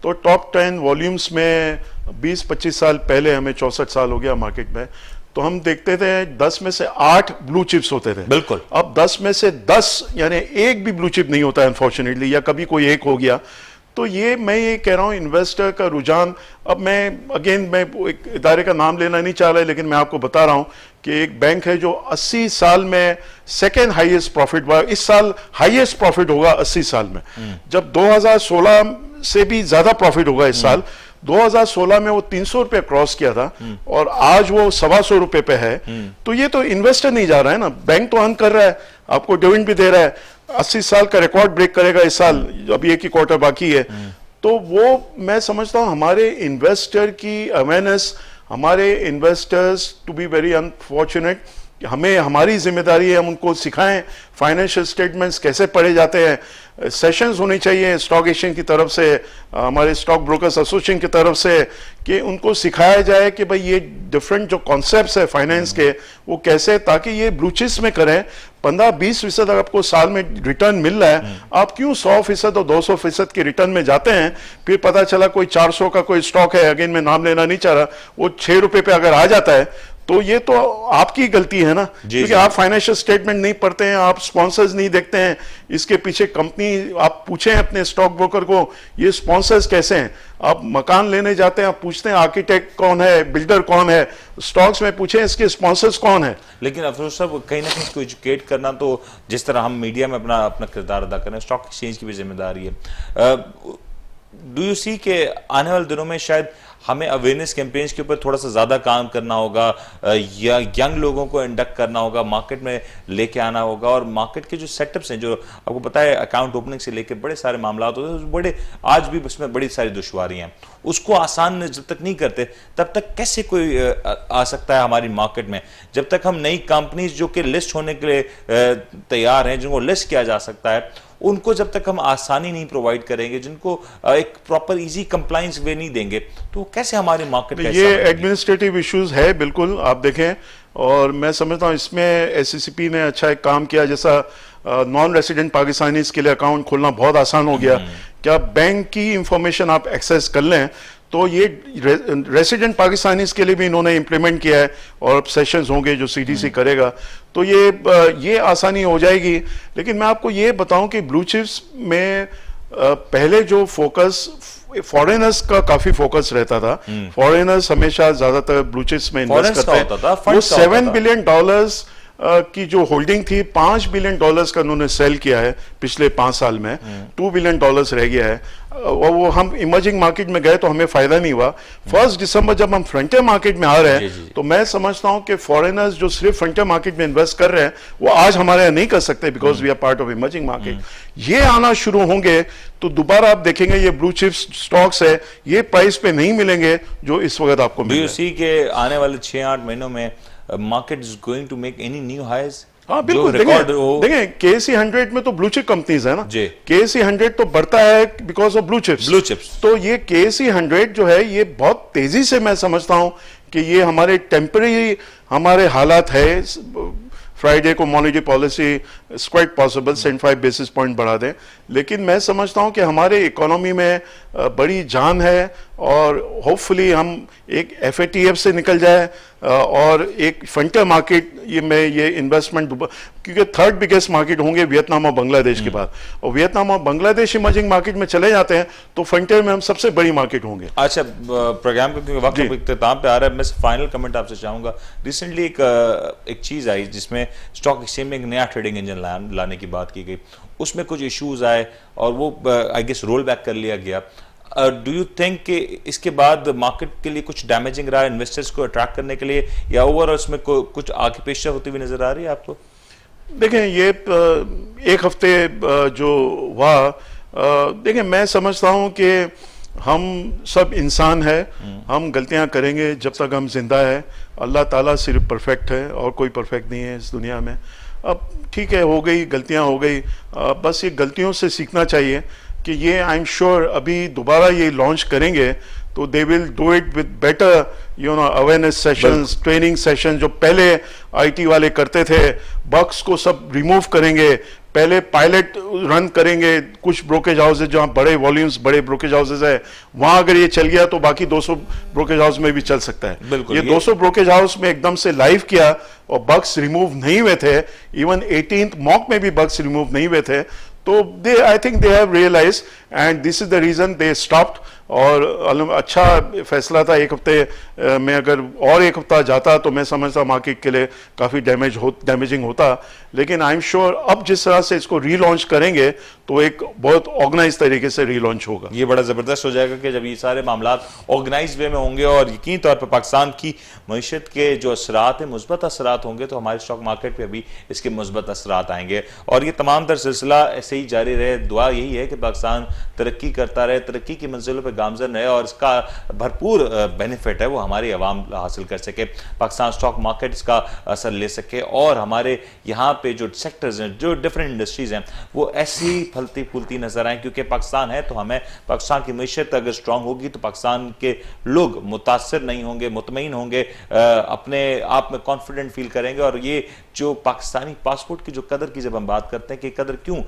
B: तो टॉप 10 वॉल्यूम्स में 20-25 साल पहले, हमें 64 साल हो गया मार्केट में, तो हम देखते थे 10 में से 8 ब्लू चिप्स होते थे।
A: बिल्कुल।
B: अब 10 में से 10 यानी एक भी ब्लू चिप नहीं होता है अनफॉर्चुनेटली, या कभी कोई एक हो गया। तो ये मैं ये कह रहा हूं इन्वेस्टर का रुझान, अब मैं एक इदारे का नाम लेना नहीं चाह रहा, लेकिन मैं आपको बता रहा हूं कि एक बैंक है जो 80 साल में सेकेंड हाईएस्ट प्रॉफिट हुआ, इस साल हाईएस्ट प्रॉफिट होगा 80 साल में, जब 2016 से भी ज्यादा प्रॉफिट होगा इस साल। 2016 में वो 300 रुपये क्रॉस किया था और आज वो 125 रुपये पे है। तो ये तो इन्वेस्टर नहीं जा रहा है ना, बैंक तो अर्न कर रहा है, आपको डिविडेंड भी दे रहा है, 80 साल का रिकॉर्ड ब्रेक करेगा इस साल, अभी एक ही क्वार्टर बाकी है। तो वो मैं समझता हूं हमारे इन्वेस्टर की अवेयरनेस, हमारे investors to be very unfortunate हमें हमारी जिम्मेदारी है हम उनको सिखाएं फाइनेंशियल स्टेटमेंट्स कैसे पढ़े जाते हैं। सेशंस होनी चाहिए स्टॉक एक्सचेंज की तरफ से, हमारे स्टॉक ब्रोकर्स एसोसिएशन की तरफ से, कि उनको सिखाया जाए कि भाई ये डिफरेंट जो कॉन्सेप्ट्स है फाइनेंस के वो कैसे, ताकि ये ब्लू चिप्स में करें। 15-20% अगर आपको साल में रिटर्न मिल रहा है, आप क्यों 100% और 200% के रिटर्न में जाते हैं? फिर पता चला कोई 400 का कोई स्टॉक है, अगेन मैं नाम लेना नहीं चाह रहा, वो 6 रुपए पे अगर आ जाता है तो ये तो आपकी गलती है ना, क्योंकि आप फाइनेंशियल स्टेटमेंट नहीं पढ़ते हैं, आप स्पॉन्सर्स नहीं देखते हैं, इसके पीछे कंपनी, आप पूछें अपने स्टॉक ब्रोकर को ये स्पॉन्सर्स कैसे हैं। आप मकान लेने जाते हैं, आप पूछते हैं आर्किटेक्ट कौन है, बिल्डर कौन है, स्टॉक्स में पूछें इसके स्पॉन्सर्स कौन है।
A: लेकिन अफरोज साहब, कहीं ना कहीं इसको एजुकेट करना, तो जिस तरह हम मीडिया में अपना अपना किरदार अदा कर रहे हैं, स्टॉक एक्सचेंज की भी जिम्मेदारी है। डू यू सी के आने वाले दिनों में शायद हमें अवेयरनेस कैंपेन्स के ऊपर थोड़ा सा ज्यादा काम करना होगा, या यंग लोगों को इंडक्ट करना होगा, मार्केट में लेके आना होगा, और मार्केट के जो सेटअप्स हैं, जो आपको पता है अकाउंट ओपनिंग से लेके बड़े सारे मामला होते हैं, बड़े आज भी उसमें बड़ी सारी दुश्वारियां हैं, उसको आसान जब तक नहीं करते तब तक कैसे कोई आ सकता है हमारी मार्केट में? जब तक हम नई कंपनीज जो कि लिस्ट होने के लिए तैयार हैं, जिनको लिस्ट किया जा सकता है, उनको जब तक हम आसानी नहीं प्रोवाइड करेंगे, जिनको एक प्रॉपर इजी कंप्लायंस वे नहीं देंगे, तो कैसे हमारी मार्केट
B: ये एडमिनिस्ट्रेटिव इश्यूज है बिल्कुल, आप देखें। और मैं समझता हूँ इसमें एससीसीपी ने अच्छा एक काम किया, जैसा नॉन रेसिडेंट पाकिस्तानीज के लिए अकाउंट खोलना बहुत आसान हो गया। क्या बैंक की इंफॉर्मेशन आप एक्सेस कर लें, तो ये रेसिडेंट पाकिस्तानीज के लिए भी इन्होंने इंप्लीमेंट किया है, और सेशंस होंगे जो सीडीसी करेगा, तो ये आसानी हो जाएगी। लेकिन मैं आपको ये बताऊं कि ब्लू चिप्स में पहले जो फोकस फॉरेनर्स का काफी फोकस रहता था, फॉरेनर्स हमेशा ज्यादातर ब्लू चिप्स में इन्वेस्ट करते हैं। वो $7 बिलियन की जो होल्डिंग थी, $5 बिलियन का उन्होंने सेल किया है पिछले 5 साल में, $2 बिलियन रह गया है। और वो हम इमर्जिंग मार्केट में गए तो हमें फायदा नहीं हुआ। 1 दिसंबर जब हम फ्रंटियर मार्केट में आ रहे हैं, तो मैं समझता हूं कि फॉरेनर्स जो सिर्फ फ्रंटियर मार्केट में इन्वेस्ट कर रहे हैं, वो आज हमारे यहाँ नहीं कर सकते, because we are part of emerging market. ये आना शुरू होंगे तो दोबारा आप देखेंगे ये ब्लू चिप्स स्टॉक्स है, ये प्राइस पे नहीं मिलेंगे जो इस वक्त आपको मिल रहे हैं।
A: के आने वाले 6-8 महीनों में market is going to make any new highs?
B: हाँ बिल्कुल, देखें KSE 100 में तो ब्लू चिप कंपनीज है ना, KSE 100 तो बढ़ता है बिकॉज ऑफ ब्लू चिप्स। तो ये KSE 100 जो है, ये बहुत तेजी से मैं समझता हूं कि ये हमारे टेम्पररी हमारे हालात है। फ्राइडे को monetary policy quite possible 75 basis point बढ़ा दें, लेकिन मैं समझता हूं कि हमारे इकोनॉमी में बड़ी जान है, और होपफुली हम एक FATF से निकल जाए और एक फ्रंटियर मार्केट ये इन्वेस्टमेंट, क्योंकि 3rd बिगेस्ट मार्केट होंगे वियतनाम और बांग्लादेश के बाद, और वियतनाम और बांग्लादेश इमर्जिंग मार्केट में चले जाते हैं तो फ्रंटियर में हम सबसे बड़ी मार्केट होंगे।
A: अच्छा, प्रोग्राम का क्योंकि वक्त इख्तिताम पे आ रहा है, मैं फाइनल कमेंट आपसे चाहूंगा। रिसेंटली एक चीज आई जिसमें स्टॉक एक्सचेंज में एक नया ट्रेडिंग इंजन लाने की बात की गई, उसमें कुछ इश्यूज आए और वो आई गेस रोल बैक कर लिया गया। डू यू थिंक कि इसके बाद मार्केट के लिए कुछ डैमेजिंग रहा है इन्वेस्टर्स को अट्रैक्ट करने के लिए, या ओवरऑल इसमें कुछ आगे पेशा होती हुई नजर आ रही है आपको?
B: देखें, ये एक हफ्ते जो हुआ, देखें मैं समझता हूं कि हम सब इंसान है, हम गलतियां करेंगे जब तक हम जिंदा है। अल्लाह ताला सिर्फ परफेक्ट है और कोई परफेक्ट नहीं है इस दुनिया में। अब ठीक है, हो गई गलतियां हो गई, बस ये गलतियों से सीखना चाहिए कि ये आई एम श्योर अभी दोबारा ये लॉन्च करेंगे तो they will do it with better awareness sessions, training session, जो पहले आईटी वाले करते थे। बग्स को सब रिमूव करेंगे, पहले पायलट रन करेंगे कुछ ब्रोकेज हाउसेज जहां बड़े वॉल्यूम्स, बड़े ब्रोकेज हाउसेज है, वहां अगर ये चल गया तो बाकी 200 ब्रोकेज हाउस में भी चल सकता है। ये 200 ब्रोकेज हाउस में एकदम से लाइव किया और बग्स रिमूव नहीं हुए थे, इवन 18th मॉक में भी बग्स रिमूव नहीं हुए थे। तो I think they have realise and this is the reason they stopped. और अच्छा फैसला था। एक हफ्ते में अगर और एक हफ्ता जाता तो मैं समझता मार्केट के लिए काफ़ी डैमेजिंग होता, लेकिन आई एम श्योर अब जिस तरह से इसको रीलॉन्च करेंगे तो एक बहुत ऑर्गेनाइज तरीके से रीलॉन्च होगा।
A: ये बड़ा ज़बरदस्त हो जाएगा कि जब ये सारे मामला ऑर्गेनाइज वे में होंगे और यकीनी तौर पर पाकिस्तान की मईशत के जो असरात हैं, मुस्बत असरात होंगे, तो हमारे स्टॉक मार्केट पे भी इसके मुस्बत असरात आएंगे। और ये तमाम तर सिलसिला ऐसे ही जारी रहे। दुआ यही है कि पाकिस्तान तरक्की करता रहे, तरक्की की मंजिलों पर गामजन रहे और इसका भरपूर बेनिफिट है वो हमारी आवाम हासिल कर सके, पाकिस्तान स्टॉक मार्केट इसका असर ले सके और हमारे यहाँ पे जो सेक्टर्स हैं, जो डिफरेंट इंडस्ट्रीज हैं, वो ऐसी फलती फूलती नजर आए। क्योंकि पाकिस्तान है तो हमें पाकिस्तान की मईशत अगर स्ट्रांग होगी तो पाकिस्तान के लोग मुतासर नहीं होंगे, मुतमईन होंगे, अपने आप में कॉन्फिडेंट फील करेंगे। और ये जो पाकिस्तानी पासपोर्ट की जो कदर की जब हम बात करते हैं कि कदर क्यों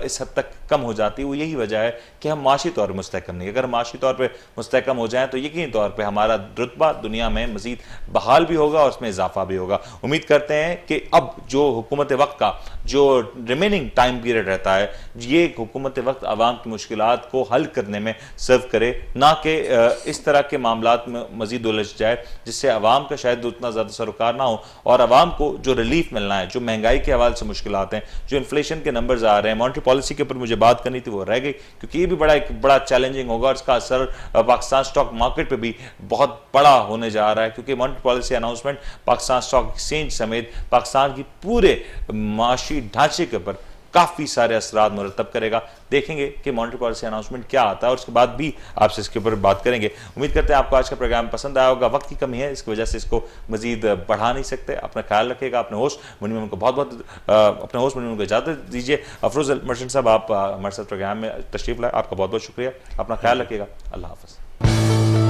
A: इस हद तक कम हो जाती है, वो यही वजह है कि हम माशी तौर पर मुस्तहकम नहीं। अगर माशी तौर पर मुस्तहकम हो जाए तो यकीनी तौर पर हमारा रुतबा दुनिया में मजीद बहाल भी होगा और उसमें इजाफा भी होगा। उम्मीद करते हैं कि अब जो हुकूमत वक्त का जो रिमेनिंग टाइम पीरियड रहता है, ये हुकूमत वक्त आवाम की मुश्किलात को हल करने में सर्व करे, ना कि इस तरह के मामलात में मजीद उलझ जाए जिससे आवाम का शायद उतना ज़्यादा सरोकार ना हो और आवाम को जो रिलीफ मिलना है, जो महंगाई के हवाले से मुश्किलात हैं, जो इन्फ्लेशन के नंबर्स आ रहे हैं, मॉनेटरी पॉलिसी के ऊपर मुझे बात करनी थी वो रह गई क्योंकि ये भी बड़ा चैलेंजिंग होगा और इसका असर पाकिस्तान स्टॉक मार्केट पर भी बहुत बड़ा होने जा रहा है। क्योंकि monetary policy announcement Pakistan stock exchange समेत पाकिस्तान की पूरे माशी ढांचे के ऊपर काफी सारे असरात मुरतब करेगा। देखेंगे कि मॉनेटरी पॉलिसी अनाउंसमेंट क्या आता है और उसके बाद भी आपसे इसके ऊपर बात करेंगे। उम्मीद करते हैं आपको आज का प्रोग्राम पसंद आया होगा। वक्त की कमी है, इसकी वजह से इसको मजीद बढ़ा नहीं सकते। अपना ख्याल रखिएगा। अपने होस्ट मुनीम को अपने होस्ट मुनीम को इजाजत दीजिए। अफरोज मर्चेंट साहब, आप हमारे साथ प्रोग्राम में तशरीफ लाए, आपका बहुत बहुत शुक्रिया। अपना ख्याल रखिएगा। अल्लाह हाफ़िज़।